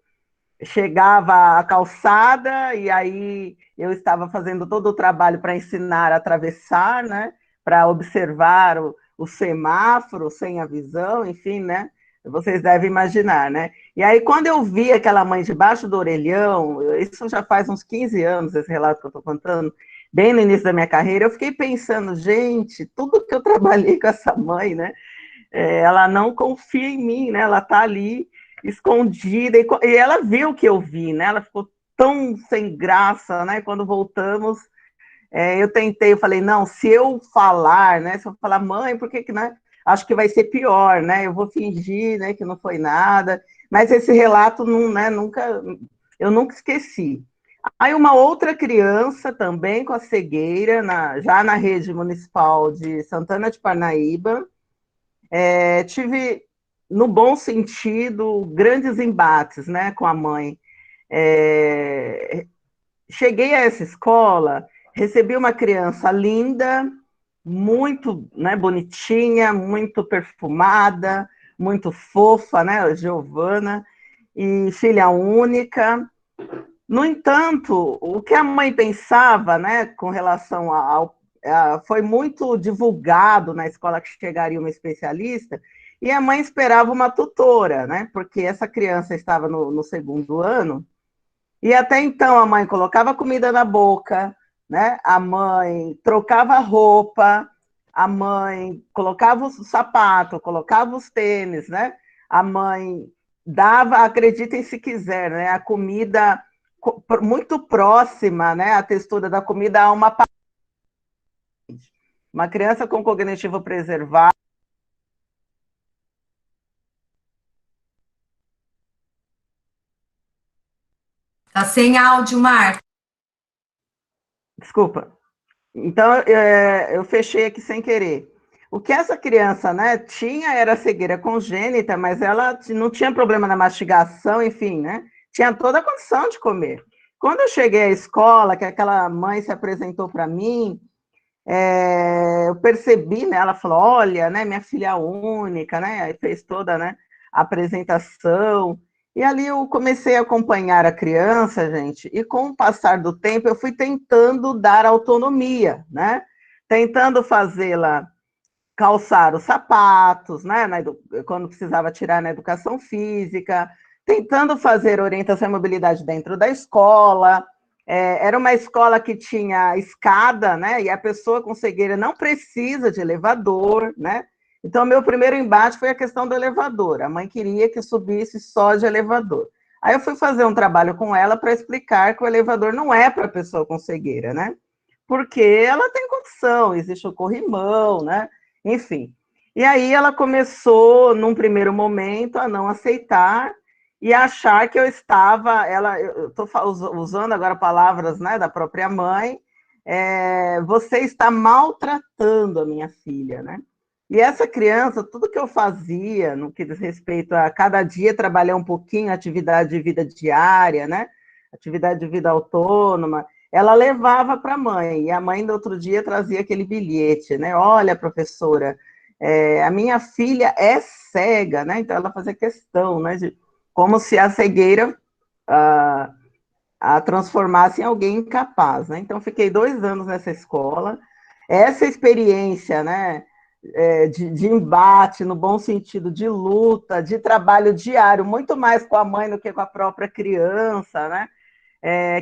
chegava a calçada e aí eu estava fazendo todo o trabalho para ensinar a atravessar, né? Para observar o semáforo sem a visão, enfim, né? Vocês devem imaginar, né? E aí, quando eu vi aquela mãe debaixo do orelhão, isso já faz uns 15 anos, esse relato que eu estou contando, bem no início da minha carreira, eu fiquei pensando, gente, tudo que eu trabalhei com essa mãe, né? Ela não confia em mim, né? Ela está ali escondida, e ela viu o que eu vi, né? Ela ficou tão sem graça, né? Quando voltamos, eu falei, não, se eu falar, né? Se eu falar, mãe, por que né? Acho que vai ser pior, né? Eu vou fingir, né, que não foi nada, mas esse relato não, né, eu nunca esqueci. Aí uma outra criança também com a cegueira, já na rede municipal de Santana de Parnaíba, tive, no bom sentido, grandes embates, né, com a mãe. Cheguei a essa escola, recebi uma criança linda, muito, né, bonitinha, muito perfumada, muito fofa, né, Giovana, e filha única. No entanto, o que a mãe pensava, né, com relação foi muito divulgado na escola que chegaria uma especialista, e a mãe esperava uma tutora, né, porque essa criança estava no segundo ano, e até então a mãe colocava comida na boca, né, a mãe trocava roupa, a mãe colocava o sapato, colocava os tênis, né, a mãe dava, acreditem se quiser, né, a comida muito próxima, né, a textura da comida a uma criança com cognitivo preservado. Tá sem áudio, Marta. Desculpa. Então, eu fechei aqui sem querer. O que essa criança, né, tinha era cegueira congênita, mas ela não tinha problema na mastigação, enfim, né? Tinha toda a condição de comer. Quando eu cheguei à escola, que aquela mãe se apresentou para mim, eu percebi, né? Ela falou, olha, né, minha filha única, né? Aí fez toda, né, a apresentação. E ali eu comecei a acompanhar a criança, gente, e com o passar do tempo eu fui tentando dar autonomia, né? Tentando fazê-la calçar os sapatos, né, quando precisava tirar na educação física, tentando fazer orientação e mobilidade dentro da escola. Era uma escola que tinha escada, né, e a pessoa com cegueira não precisa de elevador, né. Então, meu primeiro embate foi a questão do elevador. A mãe queria que subisse só de elevador. Aí eu fui fazer um trabalho com ela para explicar que o elevador não é para pessoa com cegueira, né? Porque ela tem condição, existe o corrimão, né? Enfim. E aí ela começou, num primeiro momento, a não aceitar e achar que eu estava, eu estou usando agora palavras, né, da própria mãe, você está maltratando a minha filha, né? E essa criança, tudo que eu fazia, no que diz respeito a cada dia trabalhar um pouquinho, atividade de vida diária, né? Atividade de vida autônoma, ela levava para a mãe, e a mãe no outro dia trazia aquele bilhete, né? Olha, professora, a minha filha é cega, né? Então ela fazia questão, né? Como se a cegueira a transformasse em alguém incapaz, né? Então fiquei 2 anos nessa escola. Essa experiência, né? De embate, no bom sentido, de luta, de trabalho diário, muito mais com a mãe do que com a própria criança, né?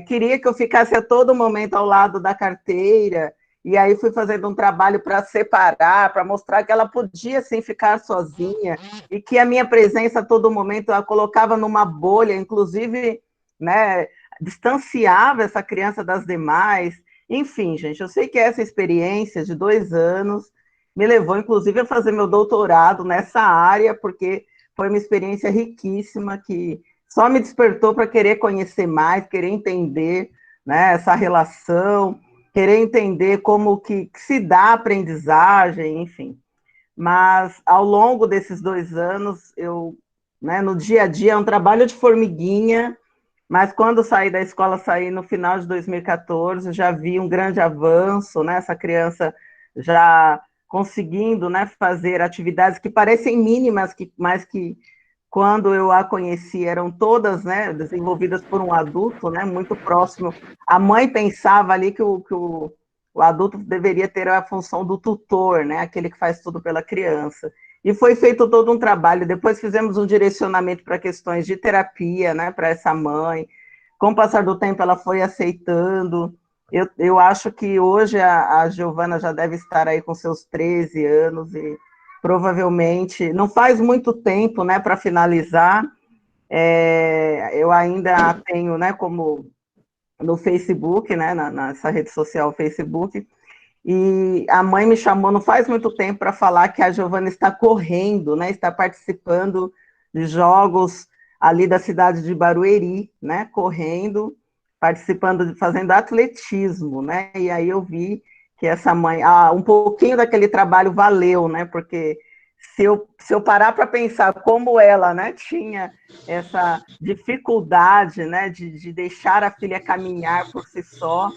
Queria que eu ficasse a todo momento ao lado da carteira, e aí fui fazendo um trabalho para separar, para mostrar que ela podia, sim, ficar sozinha, e que a minha presença a todo momento a colocava numa bolha, inclusive, né, distanciava essa criança das demais. Enfim, gente, eu sei que essa experiência de 2 anos me levou, inclusive, a fazer meu doutorado nessa área, porque foi uma experiência riquíssima que só me despertou para querer conhecer mais, querer entender, né, essa relação, querer entender como que se dá a aprendizagem, enfim. Mas, ao longo desses 2 anos, né, no dia a dia, é um trabalho de formiguinha, mas quando saí da escola, saí no final de 2014, já vi um grande avanço, né, essa criança já conseguindo, né, fazer atividades que parecem mínimas, mas que quando eu a conheci, eram todas, né, desenvolvidas por um adulto, né, muito próximo. A mãe pensava ali que o adulto deveria ter a função do tutor, né, aquele que faz tudo pela criança. E foi feito todo um trabalho. Depois fizemos um direcionamento para questões de terapia, né, para essa mãe. Com o passar do tempo, ela foi aceitando. Eu acho que hoje a Giovana já deve estar aí com seus 13 anos e provavelmente, não faz muito tempo, né, para finalizar, eu ainda tenho, né, como no Facebook, né, nessa rede social Facebook, e a mãe me chamou não faz muito tempo para falar que a Giovana está correndo, né, está participando de jogos ali da cidade de Barueri, né, correndo, participando, fazendo atletismo, né, e aí eu vi que essa mãe, um pouquinho daquele trabalho valeu, né, porque se eu parar para pensar como ela, né, tinha essa dificuldade, né, de deixar a filha caminhar por si só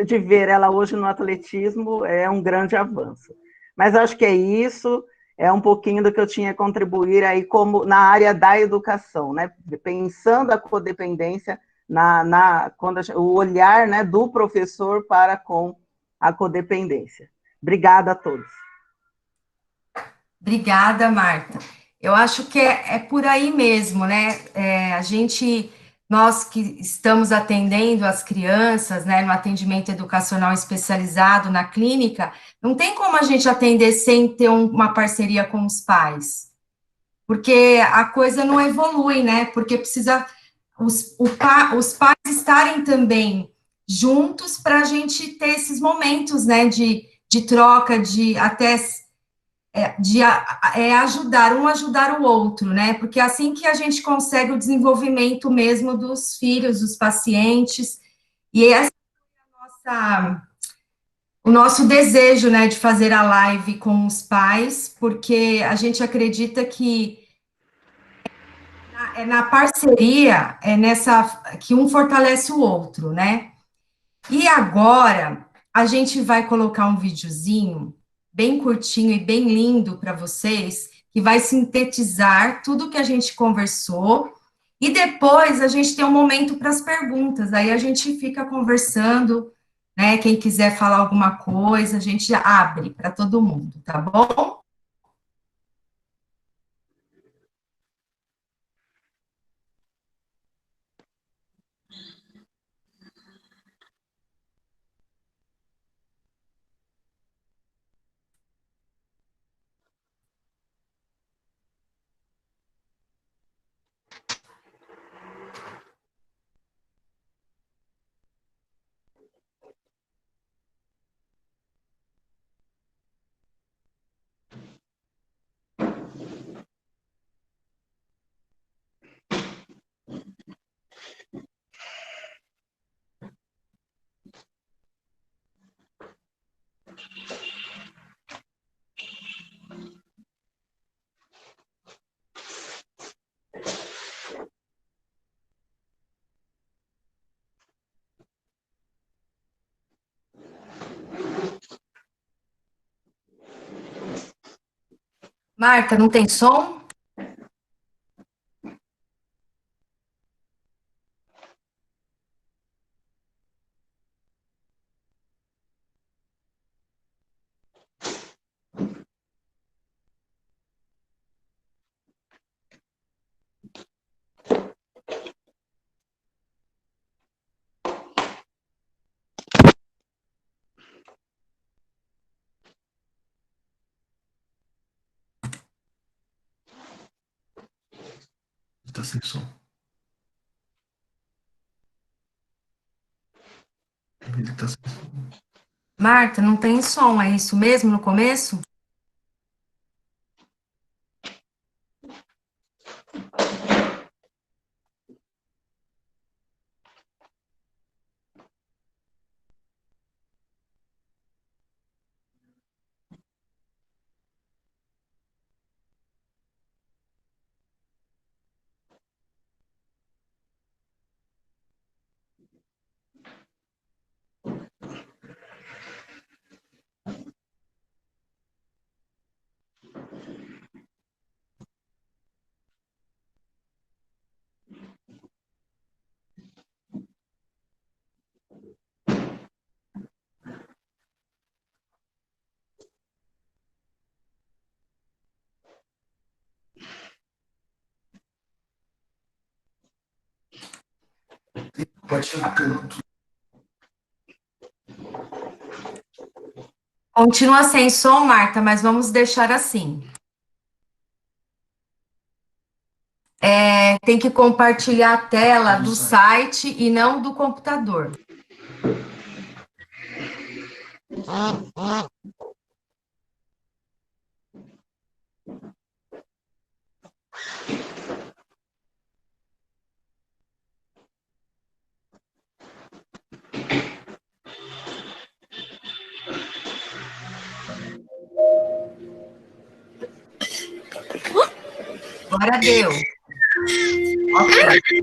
de ver ela hoje no atletismo é um grande avanço. Mas acho que é isso, é um pouquinho do que eu tinha a contribuir aí como na área da educação, né, pensando a codependência o olhar, né, do professor para com a codependência. Obrigada a todos. Obrigada, Marta. Eu acho que é por aí mesmo, né? Nós que estamos atendendo as crianças, né, no atendimento educacional especializado na clínica, não tem como a gente atender sem ter uma parceria com os pais, porque a coisa não evolui, né? Porque precisa os pais estarem também juntos para a gente ter esses momentos, né, de troca, de até ajudar o outro, né? Porque é assim que a gente consegue o desenvolvimento mesmo dos filhos, dos pacientes. E essa foi o nosso desejo, né, de fazer a live com os pais, porque a gente acredita que na parceria, é nessa que um fortalece o outro, né? E agora a gente vai colocar um videozinho bem curtinho e bem lindo para vocês, que vai sintetizar tudo que a gente conversou. E depois a gente tem um momento para as perguntas. Aí a gente fica conversando, né? Quem quiser falar alguma coisa, a gente abre para todo mundo, tá bom? Marta, não tem som? Está sem som. Ele tá sem som. Marta, não tem som, é isso mesmo no começo? Pode tirar tudo. Continua sem som, Marta, mas vamos deixar assim. Tem que compartilhar a tela do site e não do computador. Agora deu. Ok.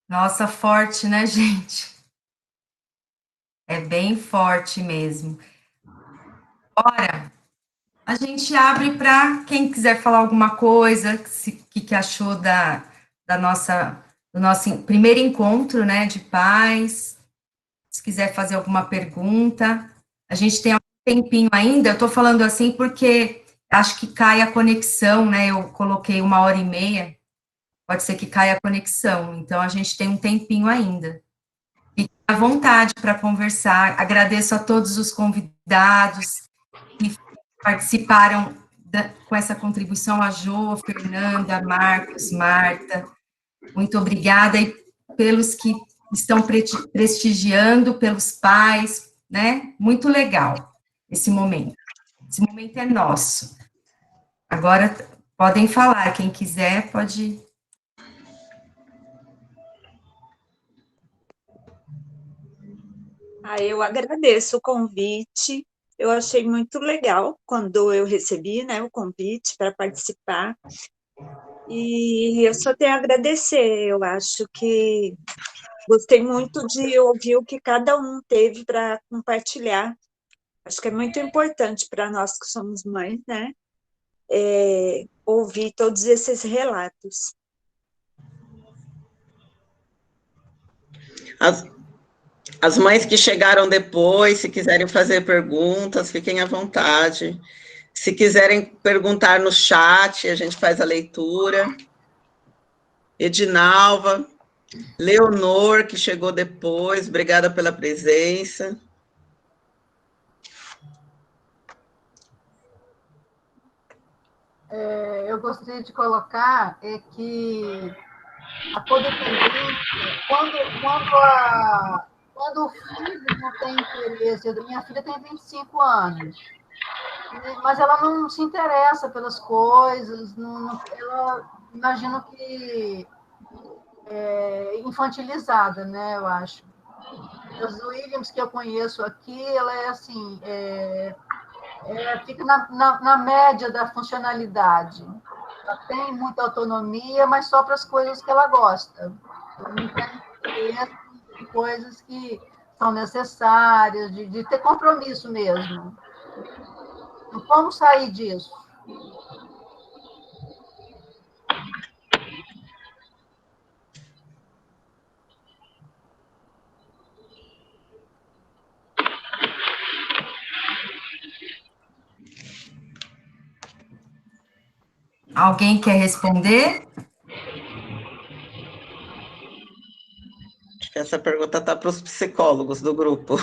Nossa, forte, né, gente? É bem forte mesmo. Ora, a gente abre para quem quiser falar alguma coisa, que achou da nossa, do nosso primeiro encontro, né, de paz. Se quiser fazer alguma pergunta, a gente tem um tempinho ainda. Eu estou falando assim porque acho que cai a conexão, né? Eu coloquei 1h30, pode ser que caia a conexão. Então a gente tem um tempinho ainda. Fique à vontade para conversar. Agradeço a todos os convidados que participaram com essa contribuição, a Jo, a Fernanda, Marcos, Marta. Muito obrigada. E pelos que estão prestigiando, pelos pais, né? Muito legal esse momento. Esse momento é nosso. Agora, podem falar, quem quiser pode... Eu agradeço o convite. Eu achei muito legal quando eu recebi, né, o convite para participar. E eu só tenho a agradecer. Eu acho que gostei muito de ouvir o que cada um teve para compartilhar. Acho que é muito importante para nós que somos mães, né, ouvir todos esses relatos. As mães que chegaram depois, se quiserem fazer perguntas, fiquem à vontade. Se quiserem perguntar no chat, a gente faz a leitura. Edinalva, Leonor, que chegou depois, obrigada pela presença. Eu gostaria de colocar que a codependência, quando o filho não tem interesse, minha filha tem 25 anos, mas ela não se interessa pelas coisas, ela, imagino que infantilizada, né, eu acho. As Williams que eu conheço aqui, ela é assim, fica na média da funcionalidade. Ela tem muita autonomia, mas só para as coisas que ela gosta. Ela não tem interesse em coisas que são necessárias, de ter compromisso mesmo. Então, como sair disso? Alguém quer responder? Acho que essa pergunta está para os psicólogos do grupo.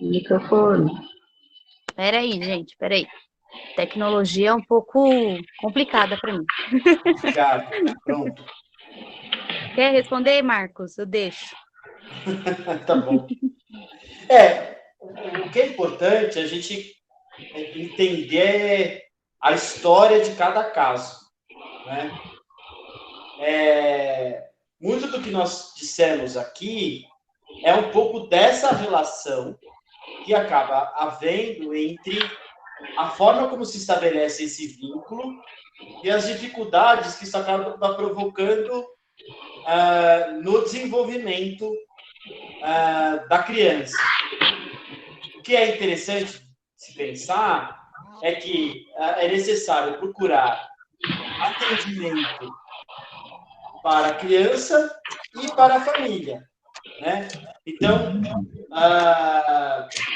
Microfone. Peraí, gente, peraí. Tecnologia é um pouco complicada para mim. Obrigado. Pronto. Quer responder, Marcos? Eu deixo. Tá bom. O que é importante é a gente entender a história de cada caso, né? Muito do que nós dissemos aqui é um pouco dessa relação que acaba havendo entre a forma como se estabelece esse vínculo e as dificuldades que isso acaba provocando no desenvolvimento da criança. O que é interessante se pensar é que é necessário procurar atendimento para a criança e para a família, né? Então,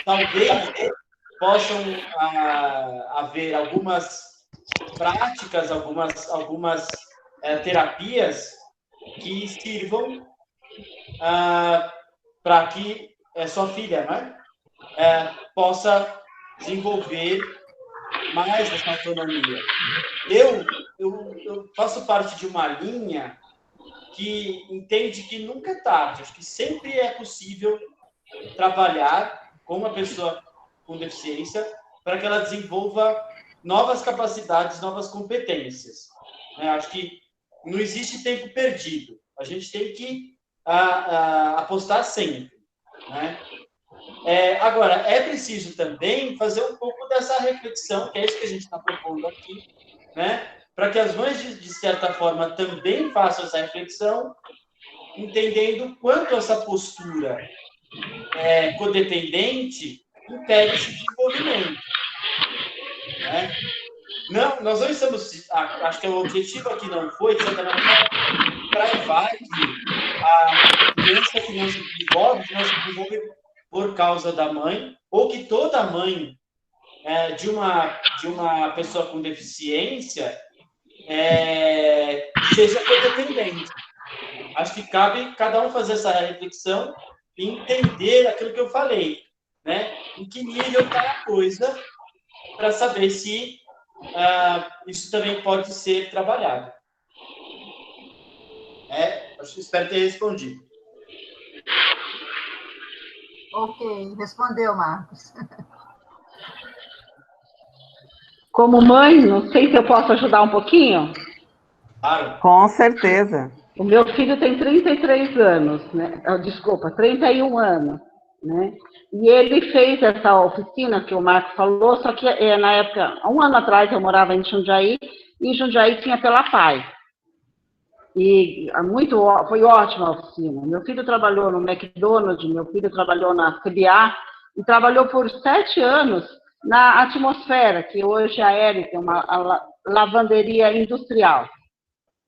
talvez possam haver algumas práticas, algumas terapias que sirvam para que sua filha, né, possa desenvolver mais essa autonomia. Eu faço parte de uma linha que entende que nunca é tarde, acho que sempre é possível trabalhar com uma pessoa com deficiência para que ela desenvolva novas capacidades, novas competências. Acho que não existe tempo perdido. A gente tem que apostar sempre, né? Agora, é preciso também fazer um pouco dessa reflexão, que é isso que a gente está propondo aqui, né? Para que as mães, de certa forma, também façam essa reflexão, entendendo quanto essa postura codependente impede esse desenvolvimento, né? Não, nós não estamos... Acho que o objetivo aqui não foi, de certa maneira, cravar que a criança que não se desenvolve por causa da mãe, ou que toda mãe de uma pessoa com deficiência seja codependente. Acho que cabe cada um fazer essa reflexão e entender aquilo que eu falei, né? Em que nível está a coisa, para saber se isso também pode ser trabalhado. Espero ter respondido. Ok, respondeu, Marcos. Como mãe, não sei se eu posso ajudar um pouquinho. Claro. Com certeza. O meu filho tem 33 anos, né? Desculpa, 31 anos, né? E ele fez essa oficina que o Marco falou, só que na época, há um ano atrás eu morava em Jundiaí, e em Jundiaí tinha pela PAI. E foi ótima a oficina. Meu filho trabalhou no McDonald's, meu filho trabalhou na CBA, e trabalhou por 7 anos na Atmosfera, que hoje a Érica é uma lavanderia industrial.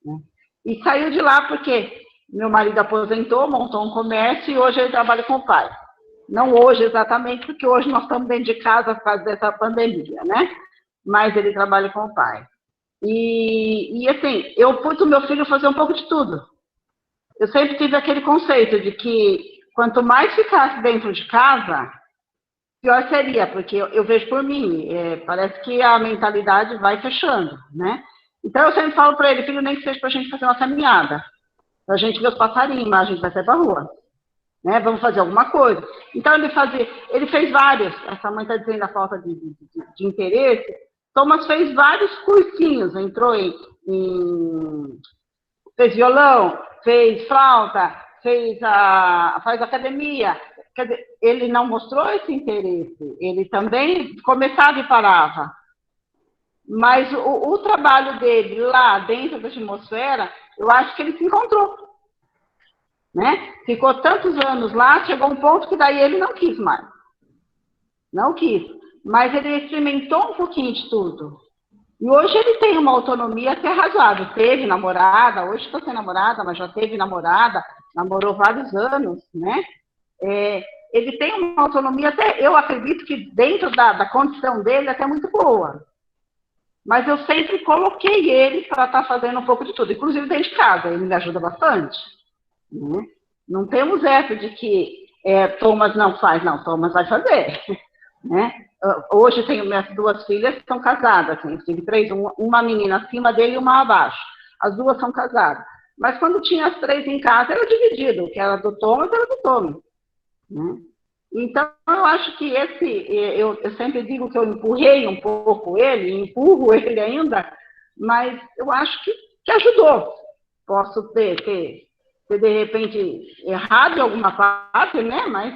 Né? E saiu de lá porque meu marido aposentou, montou um comércio e hoje ele trabalha com o pai. Não hoje exatamente, porque hoje nós estamos dentro de casa por causa dessa pandemia, né? Mas ele trabalha com o pai. E assim, eu pus o meu filho fazer um pouco de tudo. Eu sempre tive aquele conceito de que quanto mais ficasse dentro de casa, pior seria, porque eu vejo por mim, parece que a mentalidade vai fechando, né? Então eu sempre falo para ele, filho, nem que seja para a gente fazer uma caminhada, para a gente ver os passarinhos, mas a gente vai sair para a rua, né? Vamos fazer alguma coisa. Então ele fez vários, essa mãe está dizendo a falta de interesse, Thomas fez vários cursinhos, entrou fez violão, fez flauta, faz academia. Quer dizer, ele não mostrou esse interesse, ele também começava e parava. Mas o trabalho dele lá dentro da atmosfera, eu acho que ele se encontrou. Né? Ficou tantos anos lá, chegou um ponto que daí ele não quis mais. Não quis. Mas ele experimentou um pouquinho de tudo. E hoje ele tem uma autonomia até razoável. Teve namorada, hoje estou sem namorada, mas já teve namorada, namorou vários anos, né? Ele tem uma autonomia até, eu acredito que dentro da condição dele, até muito boa. Mas eu sempre coloquei ele para estar fazendo um pouco de tudo, inclusive dentro de casa, ele me ajuda bastante. Né? Não temos essa de que Thomas não faz, não, Thomas vai fazer. Né? Hoje tenho minhas 2 filhas que são casadas, assim, tive 3, uma menina acima dele e uma abaixo. As 2 são casadas. Mas quando tinha as 3 em casa, era dividido, o que era do Thomas, era do Thomas. Né? Então, eu acho que eu sempre digo que eu empurrei um pouco ele, empurro ele ainda, mas eu acho que ajudou. Posso ter, de repente, errado em alguma parte, né? Mas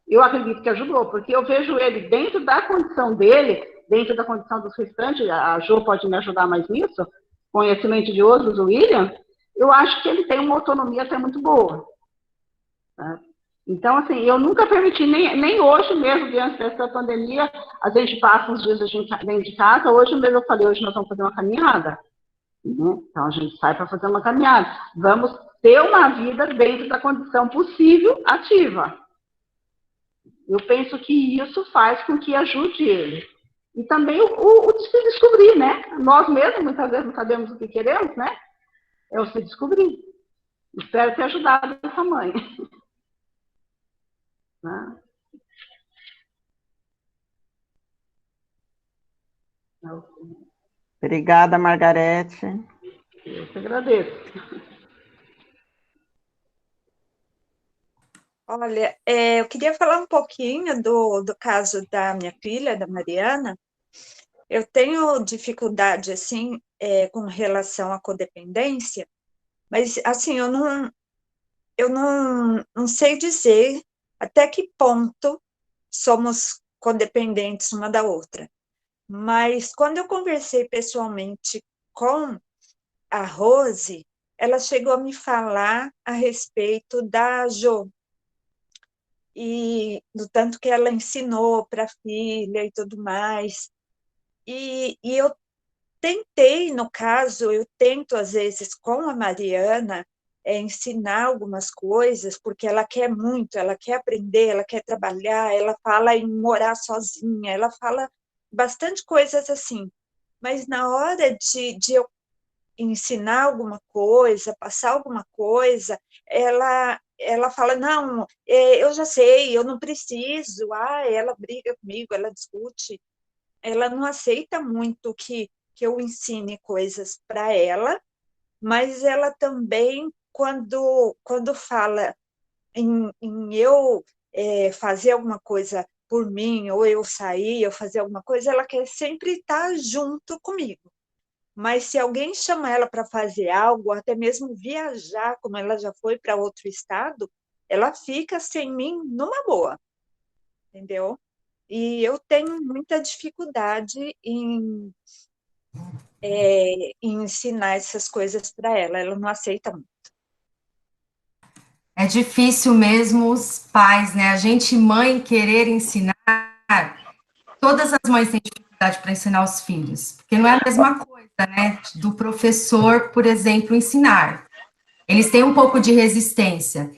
eu acredito que ajudou, porque eu vejo ele dentro da condição dele, dentro da condição dos restantes, a Jo pode me ajudar mais nisso, conhecimento de outros, o William, eu acho que ele tem uma autonomia até muito boa. Tá? Então, assim, eu nunca permiti, nem hoje mesmo, diante dessa pandemia, a gente passa uns dias dentro de casa, hoje mesmo eu falei, hoje nós vamos fazer uma caminhada. Né? Então, a gente sai para fazer uma caminhada. Vamos ter uma vida dentro da condição possível ativa. Eu penso que isso faz com que ajude ele. E também o de se descobrir, né? Nós mesmos, muitas vezes, não sabemos o que queremos, né? É o se descobrir. Espero ter ajudado essa mãe. Né? Obrigada, Margarete. Eu te agradeço. Olha, eu queria falar um pouquinho do caso da minha filha, da Mariana. Eu tenho dificuldade, assim, com relação à codependência, mas, assim, eu não sei dizer até que ponto somos codependentes uma da outra. Mas, quando eu conversei pessoalmente com a Rose, ela chegou a me falar a respeito da Jo, e do tanto que ela ensinou para a filha e tudo mais. E eu tentei, no caso, eu tento, às vezes, com a Mariana, ensinar algumas coisas, porque ela quer muito, ela quer aprender, ela quer trabalhar, ela fala em morar sozinha, ela fala bastante coisas assim. Mas na hora de eu ensinar alguma coisa, passar alguma coisa, ela fala, não, eu já sei, eu não preciso, ela briga comigo, ela discute, ela não aceita muito que eu ensine coisas para ela, mas ela também, quando fala em eu fazer alguma coisa por mim, ou eu sair, eu fazer alguma coisa, ela quer sempre estar junto comigo. Mas se alguém chama ela para fazer algo, até mesmo viajar, como ela já foi para outro estado, ela fica sem mim numa boa, entendeu? E eu tenho muita dificuldade em ensinar essas coisas para ela não aceita muito. É difícil mesmo os pais, né? A gente, mãe, querer ensinar. Todas as mães têm dificuldade para ensinar os filhos, porque não é a mesma coisa, né? Do professor, por exemplo, ensinar. Eles têm um pouco de resistência.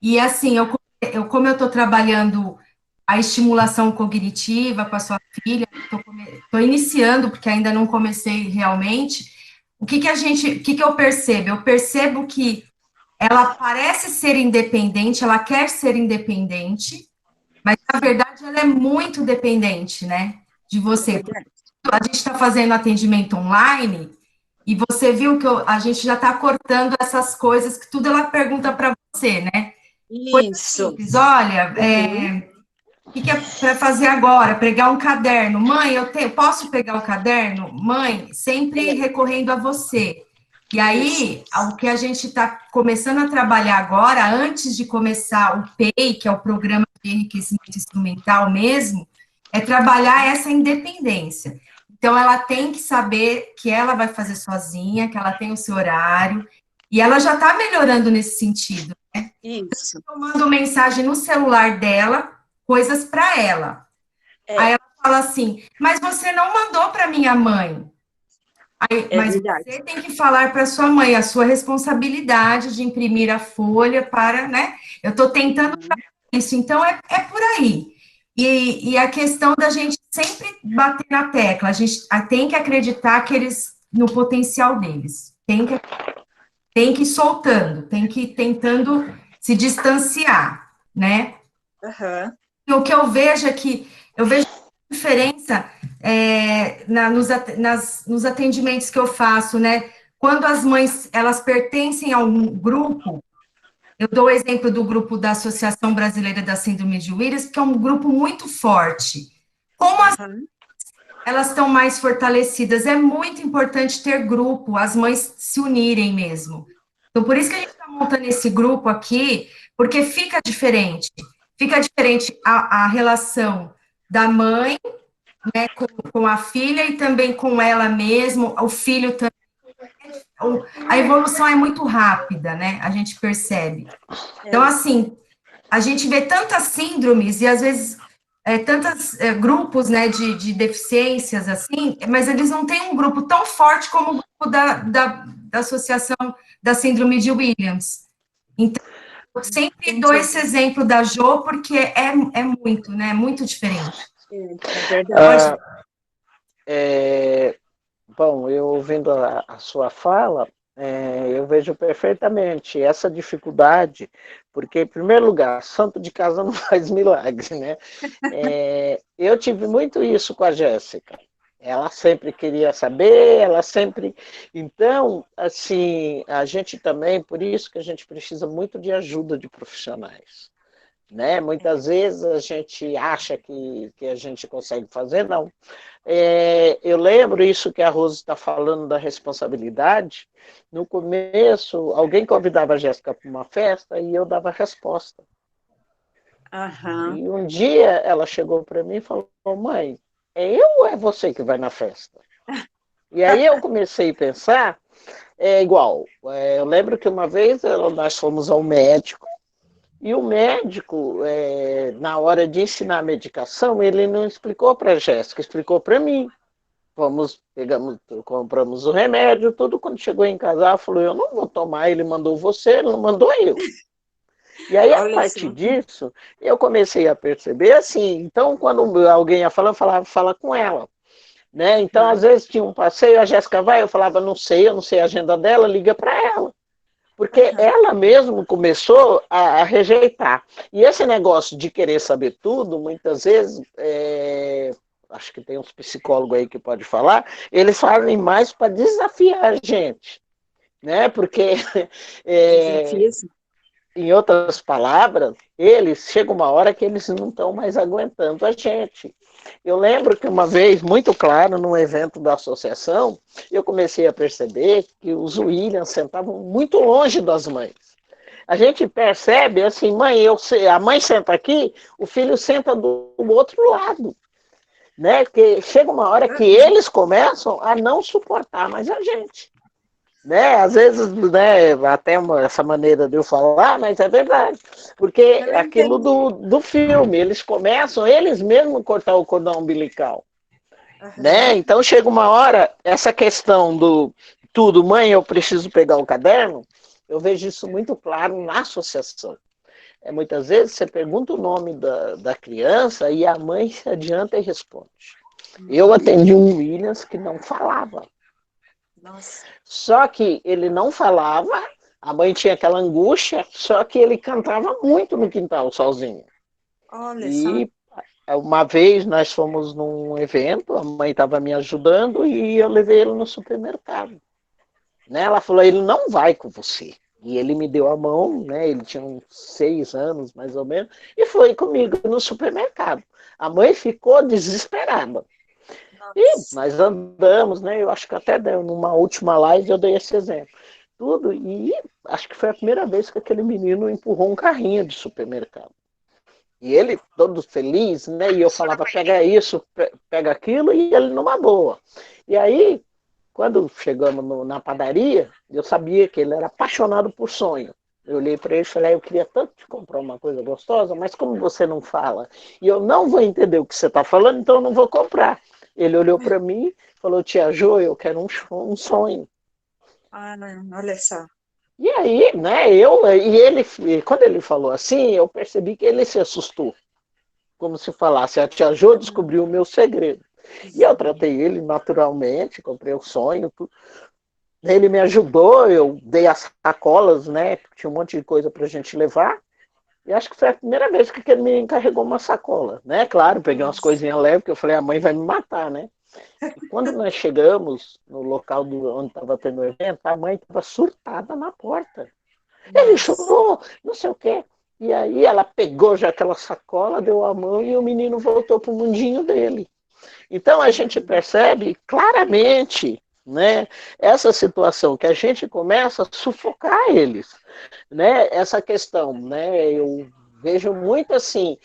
E assim, como eu estou trabalhando a estimulação cognitiva com a sua filha, estou iniciando, porque ainda não comecei realmente. O que eu percebo? Eu percebo que ela parece ser independente, ela quer ser independente, mas na verdade ela é muito dependente, né? De você. A gente está fazendo atendimento online e você viu que a gente já está cortando essas coisas que tudo ela pergunta para você, né? Isso. Simples, olha, o que é para fazer agora? Pegar um caderno. Mãe, posso pegar o caderno? Mãe, sempre recorrendo a você. E aí, o que a gente está começando a trabalhar agora, antes de começar o PEI, que é o Programa de Enriquecimento Instrumental mesmo, é trabalhar essa independência. Então, ela tem que saber que ela vai fazer sozinha, que ela tem o seu horário, e ela já está melhorando nesse sentido, né? Isso. Eu mando mensagem no celular dela, coisas para ela. Aí ela fala assim, mas você não mandou para minha mãe. Mas verdade. Você tem que falar para sua mãe a sua responsabilidade de imprimir a folha para, né? Eu estou tentando isso, então é por aí. E a questão da gente sempre bater na tecla, a gente tem que acreditar que no potencial deles, tem que ir soltando, tem que ir tentando se distanciar, né? Uhum. E o que eu vejo é que eu vejo diferença nos atendimentos que eu faço, né? Quando as mães, elas pertencem a um grupo, eu dou o exemplo do grupo da Associação Brasileira da Síndrome de Williams, que é um grupo muito forte. Como elas estão mais fortalecidas? É muito importante ter grupo, as mães se unirem mesmo. Então, por isso que a gente está montando esse grupo aqui, porque fica diferente. Fica diferente a relação da mãe, né, com a filha e também com ela mesmo, o filho também. A evolução é muito rápida, né? A gente percebe. Então, assim, a gente vê tantas síndromes e às vezes tantos grupos, né, de deficiências, assim, mas eles não têm um grupo tão forte como o grupo da Associação da Síndrome de Williams. Então, eu sempre dou esse exemplo da Jo, porque é muito, né, muito diferente. É verdade. Bom, eu ouvindo a sua fala, eu vejo perfeitamente essa dificuldade, porque, em primeiro lugar, santo de casa não faz milagre, né? Eu tive muito isso com a Jéssica. Ela sempre queria saber, ela sempre... Então, assim, a gente também, por isso que a gente precisa muito de ajuda de profissionais, né? Muitas vezes a gente acha que a gente consegue fazer, não. Eu lembro isso que a Rose está falando da responsabilidade. No começo, alguém convidava a Jéssica para uma festa e eu dava a resposta. Uhum. E um dia ela chegou para mim e falou, mãe, é eu ou é você que vai na festa? E aí eu comecei a pensar, igual, eu lembro que uma vez nós fomos ao médico, e o médico, na hora de ensinar a medicação, ele não explicou para a Jéssica, explicou para mim. Compramos o remédio, tudo. Quando chegou em casa, ela falou, eu não vou tomar, ele mandou você, ele não mandou eu. E aí, a partir disso, eu comecei a perceber assim, então, quando alguém ia falar, eu falava, fala com ela. Né? Então, às vezes tinha um passeio, a Jéssica vai, eu falava, eu não sei a agenda dela, liga para ela. Porque ela mesmo começou a rejeitar. E esse negócio de querer saber tudo, muitas vezes, acho que tem uns psicólogos aí que pode falar, eles fazem mais para desafiar a gente. né? Porque, Difícil. em outras palavras, eles chega uma hora que eles não estão mais aguentando a gente. Eu lembro que uma vez, muito claro, num evento da associação, eu comecei a perceber que os Williams sentavam muito longe das mães. A gente percebe assim, a mãe senta aqui, o filho senta do outro lado, né? Que chega uma hora que eles começam a não suportar mais a gente, né? Às vezes, né, até essa maneira de eu falar, mas é verdade, porque é aquilo do filme, eles começam, eles mesmos cortar o cordão umbilical, né? Então chega uma hora, essa questão do tudo, mãe, eu preciso pegar o caderno, eu vejo isso muito claro na associação. Muitas vezes você pergunta o nome da criança e a mãe se adianta e responde. Eu atendi um Williams que não falava. Nossa. Só que ele não falava, a mãe tinha aquela angústia, só que ele cantava muito no quintal sozinho. Olha E só. uma vez nós fomos num evento, a mãe estava me ajudando e eu levei ele no supermercado. Né? Ela falou, ele não vai com você. E ele me deu a mão, né? Ele tinha uns 6 anos, mais ou menos, e foi comigo no supermercado. A mãe ficou desesperada. E nós andamos, né? Eu acho que até numa última live eu dei esse exemplo. Tudo, e acho que foi a primeira vez que aquele menino empurrou um carrinho de supermercado. E ele todo feliz, né? E eu falava, pega isso, pega aquilo, e ele numa boa. E aí, quando chegamos na padaria, eu sabia que ele era apaixonado por sonho. Eu olhei para ele e falei, eu queria tanto te comprar uma coisa gostosa, mas como você não fala, e eu não vou entender o que você está falando, então eu não vou comprar. Ele olhou para mim e falou, tia Jo, eu quero um sonho. Ah, não, olha só. E aí, né, quando ele falou assim, eu percebi que ele se assustou. Como se falasse, a tia Jo descobriu o meu segredo. E eu tratei ele naturalmente, comprei o sonho, tudo. Ele me ajudou, eu dei as sacolas, né, tinha um monte de coisa para a gente levar. E acho que foi a primeira vez que ele me encarregou uma sacola, né? Claro, peguei umas coisinhas leves, porque eu falei, a mãe vai me matar, né? E quando nós chegamos no local onde estava tendo o evento, a mãe estava surtada na porta. Ele chorou, não sei o quê. E aí ela pegou já aquela sacola, deu a mão e o menino voltou para o mundinho dele. Então a gente percebe claramente, né, essa situação que a gente começa a sufocar eles, né, essa questão, né, eu vejo muito assim,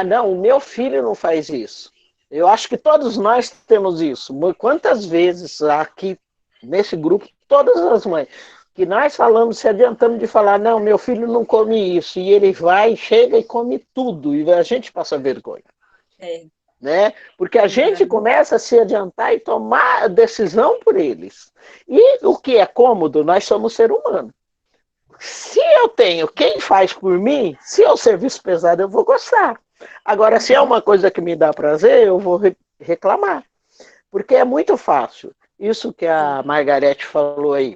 não, o meu filho não faz isso. Eu acho que todos nós temos isso. Quantas vezes aqui nesse grupo, todas as mães, que nós falamos, se adiantamos de falar, não, meu filho não come isso, e ele vai, chega e come tudo, e a gente passa vergonha. Né? Porque a gente começa a se adiantar e tomar a decisão por eles. E o que é cômodo, nós somos ser humano. Se eu tenho quem faz por mim, se é o serviço pesado, eu vou gostar. Agora, se é uma coisa que me dá prazer, eu vou reclamar. Porque é muito fácil. Isso que a Margarete falou aí.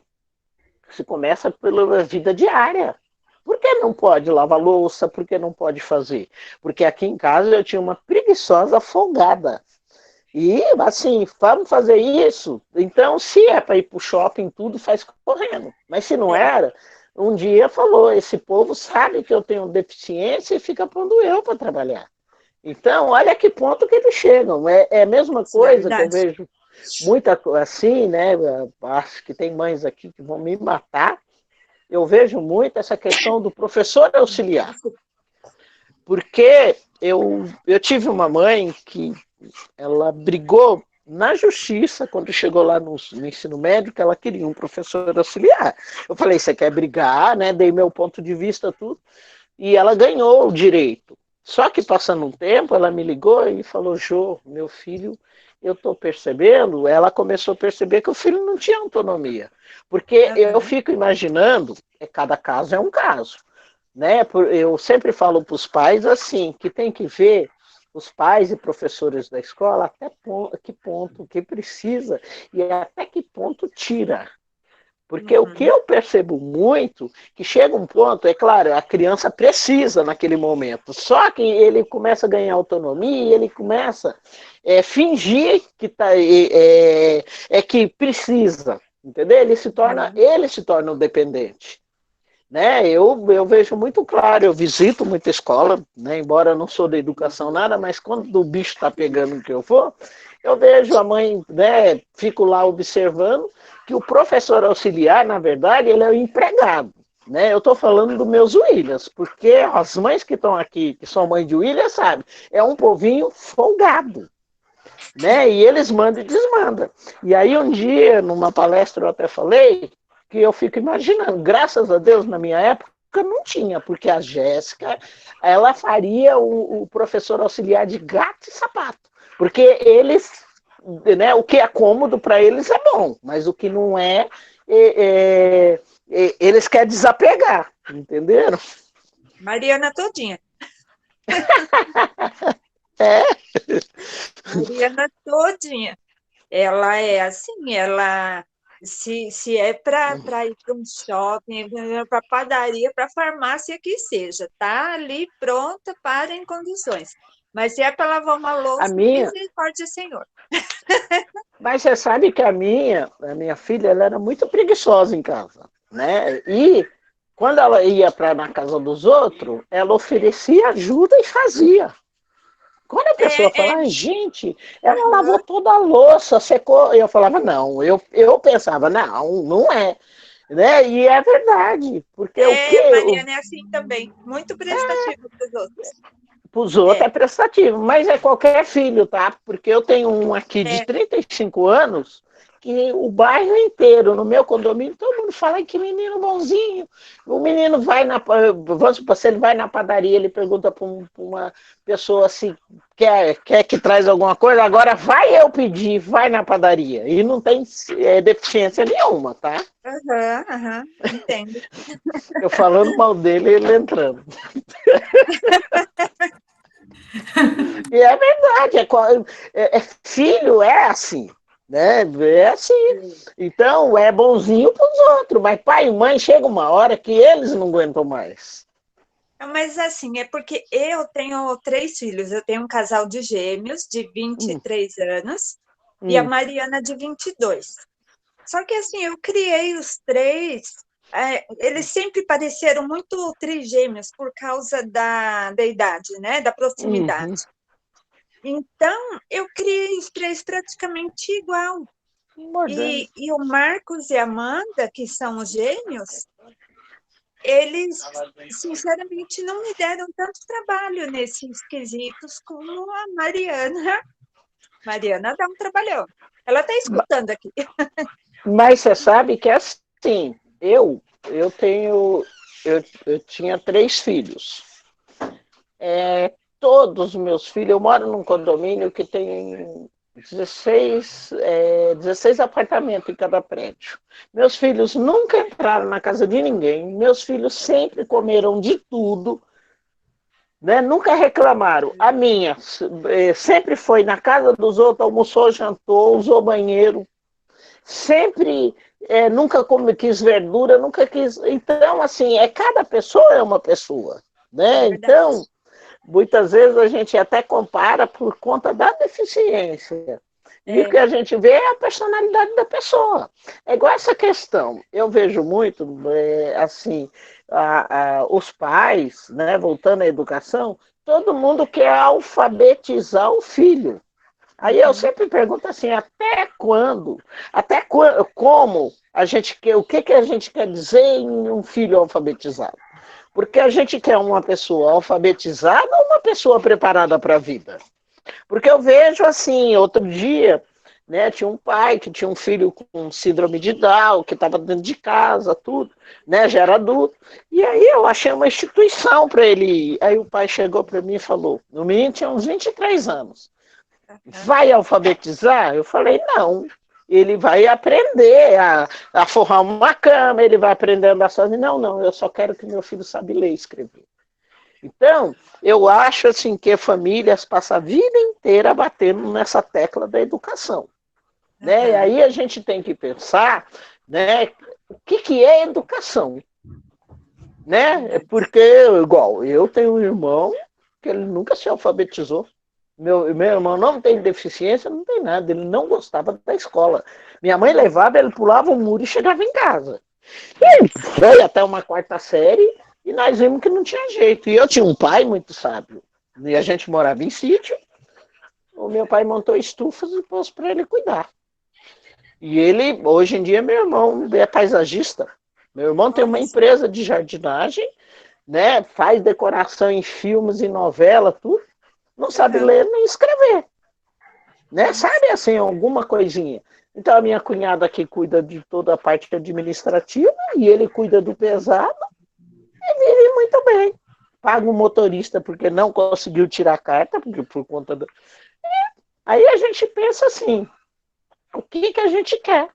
Se começa pela vida diária. Por que não pode lavar louça? Por que não pode fazer? Porque aqui em casa eu tinha uma preguiçosa folgada. E, assim, vamos fazer isso. Então, se é para ir para o shopping, tudo faz correndo. Mas se não era, um dia falou, esse povo sabe que eu tenho deficiência e fica pondo eu para trabalhar. Então, olha que ponto que eles chegam. É a mesma coisa que eu vejo muita assim, né? Acho que tem mães aqui que vão me matar. Eu vejo muito essa questão do professor auxiliar. Porque eu tive uma mãe que ela brigou na justiça quando chegou lá no ensino médio, que ela queria um professor auxiliar. Eu falei, você quer brigar, né? Dei meu ponto de vista, tudo. E ela ganhou o direito. Só que passando um tempo, ela me ligou e falou, Jô, meu filho, eu estou percebendo, ela começou a perceber que o filho não tinha autonomia. Porque eu fico imaginando, cada caso é um caso. Né? Eu sempre falo para os pais assim, que tem que ver os pais e professores da escola até que ponto que precisa e até que ponto tira. Porque o que eu percebo muito, que chega um ponto, é claro, a criança precisa naquele momento, só que ele começa a ganhar autonomia e ele começa a fingir que, que precisa. entendeu? Ele se torna um dependente. Né? Eu vejo muito claro, eu visito muita escola, né? Embora eu não sou da educação nada, mas quando o bicho está pegando que eu vou, eu vejo a mãe, né? Fico lá observando que o professor auxiliar, na verdade, ele é o empregado. Né? Eu estou falando dos meus Williams, porque as mães que estão aqui, que são mães de Williams, sabe, é um povinho folgado. Né? E eles mandam e desmandam. E aí um dia, numa palestra, eu até falei que eu fico imaginando, graças a Deus, na minha época, não tinha, porque a Jéssica, ela faria o professor auxiliar de gato e sapato, porque eles, né, o que é cômodo para eles é bom, mas o que não eles querem desapegar, entenderam? Mariana todinha. É. Mariana todinha. Ela é assim, ela se é para ir para um shopping, para padaria, para farmácia que seja, tá ali pronta para em condições. Mas se é para lavar uma louça, misericórdia, Senhor. Mas você sabe que a minha filha, ela era muito preguiçosa em casa, né? E quando ela ia na casa dos outros, ela oferecia ajuda e fazia. Quando a pessoa fala, gente, ela lavou toda a louça, secou, eu falava, não, eu pensava, não é. Né? E é verdade. Porque Mariana é assim também, muito prestativa para os outros. Para os outros é prestativo, mas é qualquer filho, tá? Porque eu tenho um aqui de 35 anos, que o bairro inteiro, no meu condomínio, todo mundo fala que menino bonzinho. O menino vai vamos supor, se ele vai na padaria, ele pergunta para uma pessoa assim, quer que traz alguma coisa, agora vai eu pedir, vai na padaria. E não tem deficiência nenhuma, tá? Entendo. Eu falando mal dele, ele entrando. E é verdade, filho é assim. Né? É assim. Então, é bonzinho para os outros, mas pai e mãe chega uma hora que eles não aguentam mais. Mas assim, é porque eu tenho 3 filhos, eu tenho um casal de gêmeos de 23 anos e a Mariana de 22. Só que assim, eu criei os 3, eles sempre pareceram muito trigêmeos por causa da idade, né? Da proximidade. Então, eu criei os 3 praticamente igual. E o Marcos e a Amanda, que são os gêmeos, eles, sinceramente, não me deram tanto trabalho nesses quesitos como a Mariana. Mariana dá um trabalhão. Ela está escutando aqui. Mas você sabe que é assim, eu tinha 3 filhos. Todos os meus filhos, eu moro num condomínio que tem 16 apartamentos em cada prédio. Meus filhos nunca entraram na casa de ninguém, meus filhos sempre comeram de tudo, né? Nunca reclamaram. A minha sempre foi na casa dos outros, almoçou, jantou, usou banheiro, sempre nunca quis verdura, nunca quis. Então, assim, cada pessoa é uma pessoa, né? Então, muitas vezes a gente até compara por conta da deficiência. E o que a gente vê é a personalidade da pessoa. É igual essa questão. Eu vejo muito, assim, os pais, né, voltando à educação, todo mundo quer alfabetizar o filho. Aí eu sempre pergunto assim, até quando? Como a gente quer, o que a gente quer dizer em um filho alfabetizado? Porque a gente quer uma pessoa alfabetizada ou uma pessoa preparada para a vida? Porque eu vejo assim, outro dia, né, tinha um pai que tinha um filho com síndrome de Down, que estava dentro de casa, tudo, né, já era adulto. E aí eu achei uma instituição para ele ir. Aí o pai chegou para mim e falou, o menino tinha uns 23 anos. Vai alfabetizar? Eu falei, não. Ele vai aprender a forrar uma cama, ele vai aprender a andar sozinho. Não, eu só quero que meu filho saiba ler e escrever. Então, eu acho assim que famílias passam a vida inteira batendo nessa tecla da educação. Né? E aí a gente tem que pensar, né, o que é educação. Né? Porque, igual, eu tenho um irmão que ele nunca se alfabetizou. Meu irmão não tem deficiência, não tem nada, ele não gostava da escola. Minha mãe levava, ele pulava o muro e chegava em casa. E foi até uma 4ª série e nós vimos que não tinha jeito. E eu tinha um pai muito sábio. E a gente morava em sítio. O meu pai montou estufas e pôs para ele cuidar. E ele, hoje em dia, meu irmão é paisagista. Meu irmão tem uma empresa de jardinagem, né? Faz decoração em filmes e novela, tudo. Não sabe ler nem escrever. Né? Sabe assim, alguma coisinha. Então a minha cunhada aqui cuida de toda a parte administrativa e ele cuida do pesado e vive muito bem. Paga um motorista porque não conseguiu tirar a carta, porque por conta do. Aí a gente pensa assim, o que a gente quer?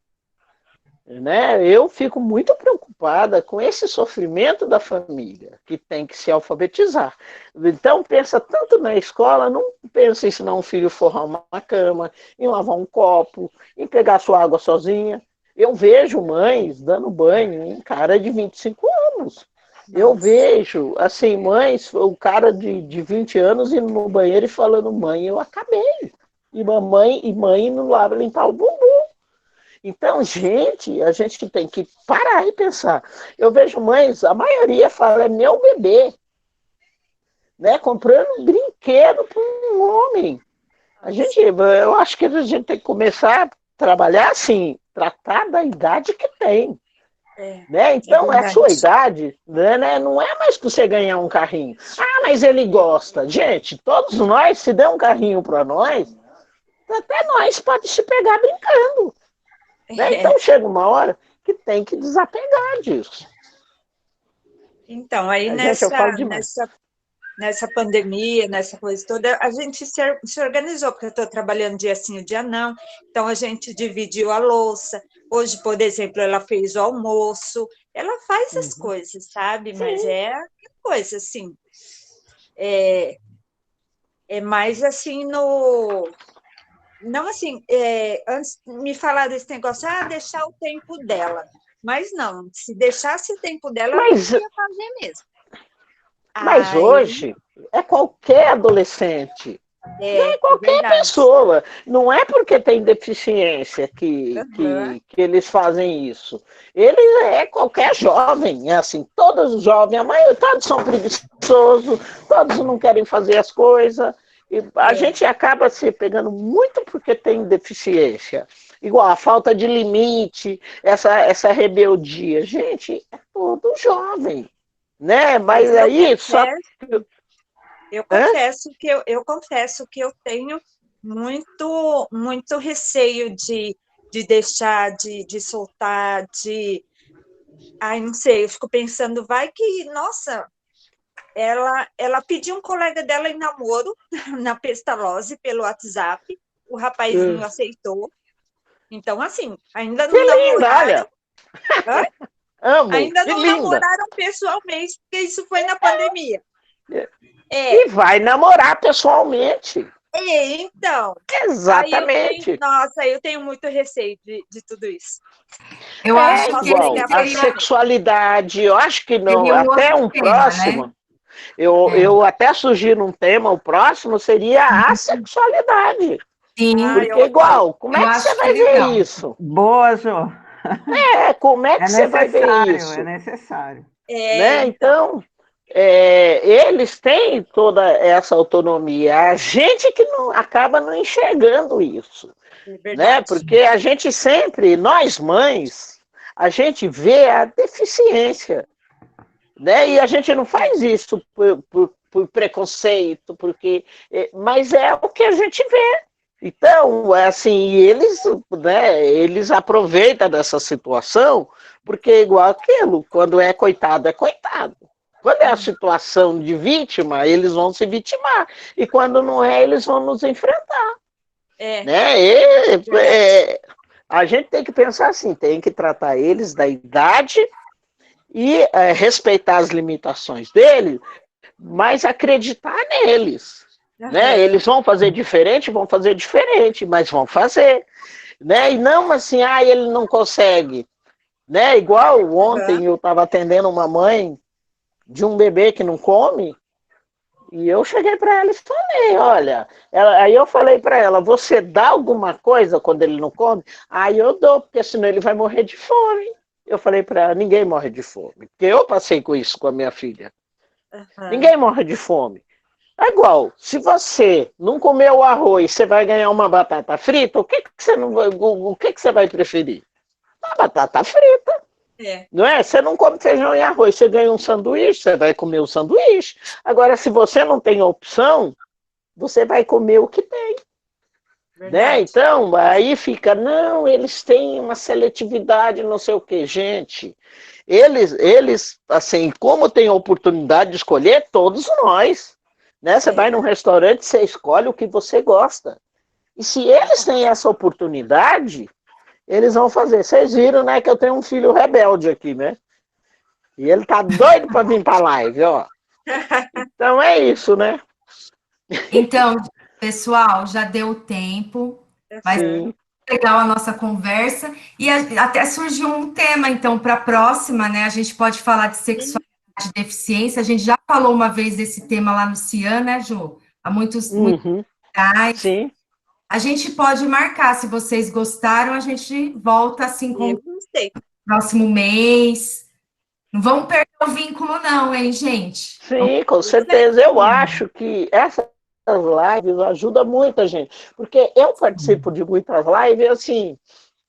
Né? Eu fico muito preocupada com esse sofrimento da família, que tem que se alfabetizar. Então, pensa tanto na escola, não pensa em ensinar um filho a forrar uma cama, em lavar um copo, em pegar sua água sozinha. Eu vejo mães dando banho em cara de 25 anos. Eu vejo, assim, mães, o cara de 20 anos indo no banheiro e falando, mãe, eu acabei. E mãe não lava limpar o bumbum. Então, a gente tem que parar e pensar. Eu vejo mães, a maioria fala, é meu bebê, né? Comprando um brinquedo para um homem. Eu acho que a gente tem que começar a trabalhar assim, tratar da idade que tem. Né? Então, é a sua idade, né? Não é mais para você ganhar um carrinho. Ah, mas ele gosta. Gente, todos nós, se der um carrinho para nós, até nós pode se pegar brincando. Né? Então chega uma hora que tem que desapegar disso. Então, aí nessa pandemia, nessa coisa toda, a gente se organizou, porque eu estou trabalhando dia sim, dia não, então a gente dividiu a louça. Hoje, por exemplo, ela fez o almoço, ela faz as coisas, sabe? Sim. Mas é coisa assim, é mais assim no... Não assim, antes me falar desse negócio, deixar o tempo dela. Mas não, se deixasse o tempo dela, ela não ia fazer mesmo. Mas hoje é qualquer adolescente, é qualquer pessoa. Não é porque tem deficiência que eles fazem isso. Eles qualquer jovem, é assim, todos os jovens, a maioria, todos são preguiçosos, todos não querem fazer as coisas. E a gente acaba se pegando muito porque tem deficiência. Igual a falta de limite, essa rebeldia. Gente, é todo jovem. Né? Mas aí só. Eu confesso que eu tenho muito receio de deixar, de soltar, Ai, não sei, eu fico pensando, vai que, nossa. Ela pediu um colega dela em namoro na Pestalozzi pelo WhatsApp, o rapazinho aceitou. Então, assim, ainda não namoraram. Amo, ainda não namoraram pessoalmente, porque isso foi na pandemia. E vai namorar pessoalmente. Então. Exatamente. Eu tenho muito receio de tudo isso. Eu acho que igual, a sexualidade, eu acho que não, até um próximo. Né? Eu até sugiro um tema, o próximo seria a sexualidade. Sim. Porque igual, como é que você vai ver isso? Boa, Jô. Como é que você vai ver isso? É necessário. Né? Então, eles têm toda essa autonomia. A gente que acaba não enxergando isso. Né? Porque a gente sempre, nós mães, a gente vê a deficiência. Né? E a gente não faz isso por preconceito, mas é o que a gente vê. Então, assim, eles aproveitam dessa situação, porque é igual aquilo, quando é coitado, é coitado. Quando é a situação de vítima, eles vão se vitimar. E quando não é, eles vão nos enfrentar. Né? A gente tem que pensar assim, tem que tratar eles da idade e respeitar as limitações dele, mas acreditar neles. Né? Eles vão fazer diferente, mas vão fazer. Né? E não assim, ele não consegue. Né? Igual ontem eu estava atendendo uma mãe de um bebê que não come, E eu cheguei para ela e falei, olha, aí eu falei para ela, você dá alguma coisa quando ele não come? Aí eu dou, porque senão ele vai morrer de fome. Eu falei para ela, ninguém morre de fome, porque eu passei com isso com a minha filha. Ninguém morre de fome. É igual, se você não comer o arroz, você vai ganhar uma batata frita, o que você vai preferir? A batata frita. Não é? Você não come feijão e arroz, você ganha um sanduíche, você vai comer o sanduíche. Agora, se você não tem opção, você vai comer o que tem. Né? Então, aí fica, não, eles têm uma seletividade, não sei o quê. Gente, eles assim, como tem a oportunidade de escolher, todos nós. Né? Você vai num restaurante, você escolhe o que você gosta. E se eles têm essa oportunidade, eles vão fazer. Vocês viram, né, que eu tenho um filho rebelde aqui, né? E ele tá doido para vir para a live, ó. Então é isso, né? Então, pessoal, já deu tempo, mas legal a nossa conversa. E até surgiu um tema, então, para a próxima, né? A gente pode falar de sexualidade e deficiência. A gente já falou uma vez desse tema lá no CIAN, né, Jô? Há muitos anos. Sim. A gente pode marcar, se vocês gostaram, a gente volta assim com o próximo mês. Não vamos perder o vínculo, não, hein, gente? Sim, com certeza. Eu acho que essas lives ajudam muito a gente. Porque eu participo de muitas lives, assim,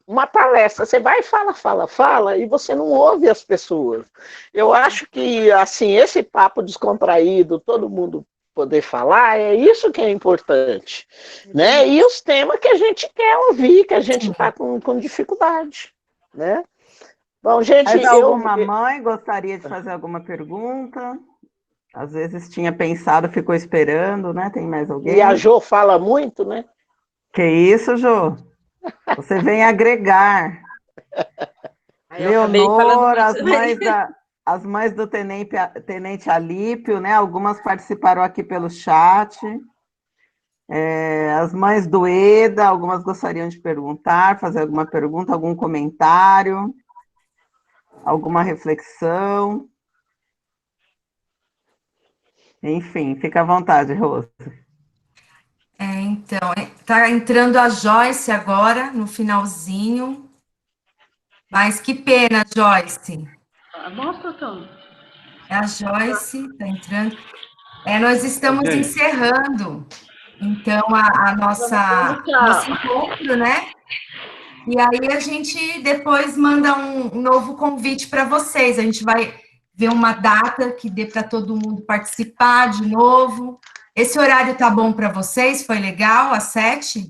uma palestra, você vai, fala, e você não ouve as pessoas. Eu acho que, assim, esse papo descontraído, todo mundo poder falar, é isso que é importante, né? E os temas que a gente quer ouvir, que a gente está com dificuldade, né? Bom, gente, mas alguma mãe gostaria de fazer alguma pergunta? Às vezes tinha pensado, ficou esperando, né? Tem mais alguém? E a Jô fala muito, né? Que isso, Jô? Você vem agregar. Leonor, as mães do Tenente Alípio, né? Algumas participaram aqui pelo chat. As mães do Eda, algumas gostariam de perguntar, fazer alguma pergunta, algum comentário, alguma reflexão. Enfim, fica à vontade, Rosa. Então, tá entrando a Joyce agora, no finalzinho. Mas que pena, Joyce. Mostra, Tom. A Joyce está entrando. Nós estamos encerrando, então, nosso encontro, né? E aí a gente depois manda um novo convite para vocês. A gente vai ver uma data que dê para todo mundo participar de novo. Esse horário tá bom para vocês? Foi legal, às 7?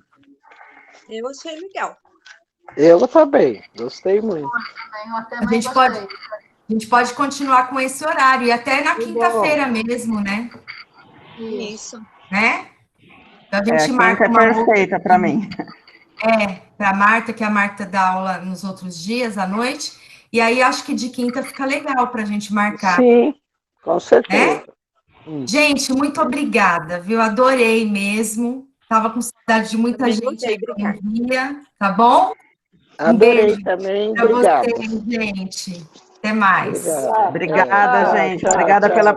Eu achei legal. Eu também, gostei muito. A gente pode continuar com esse horário, e até na quinta-feira mesmo, né? Isso. Né? Então, a gente marca quinta é perfeita para mim. Para a Marta, que a Marta dá aula nos outros dias, à noite, e aí acho que de quinta fica legal para a gente marcar. Sim, com certeza. Gente, muito obrigada, viu? Adorei mesmo. Estava com saudade de muita gente aí que não via, tá bom? Adorei também, obrigado. Vocês, gente. Até mais. Obrigada, gente. Obrigada pela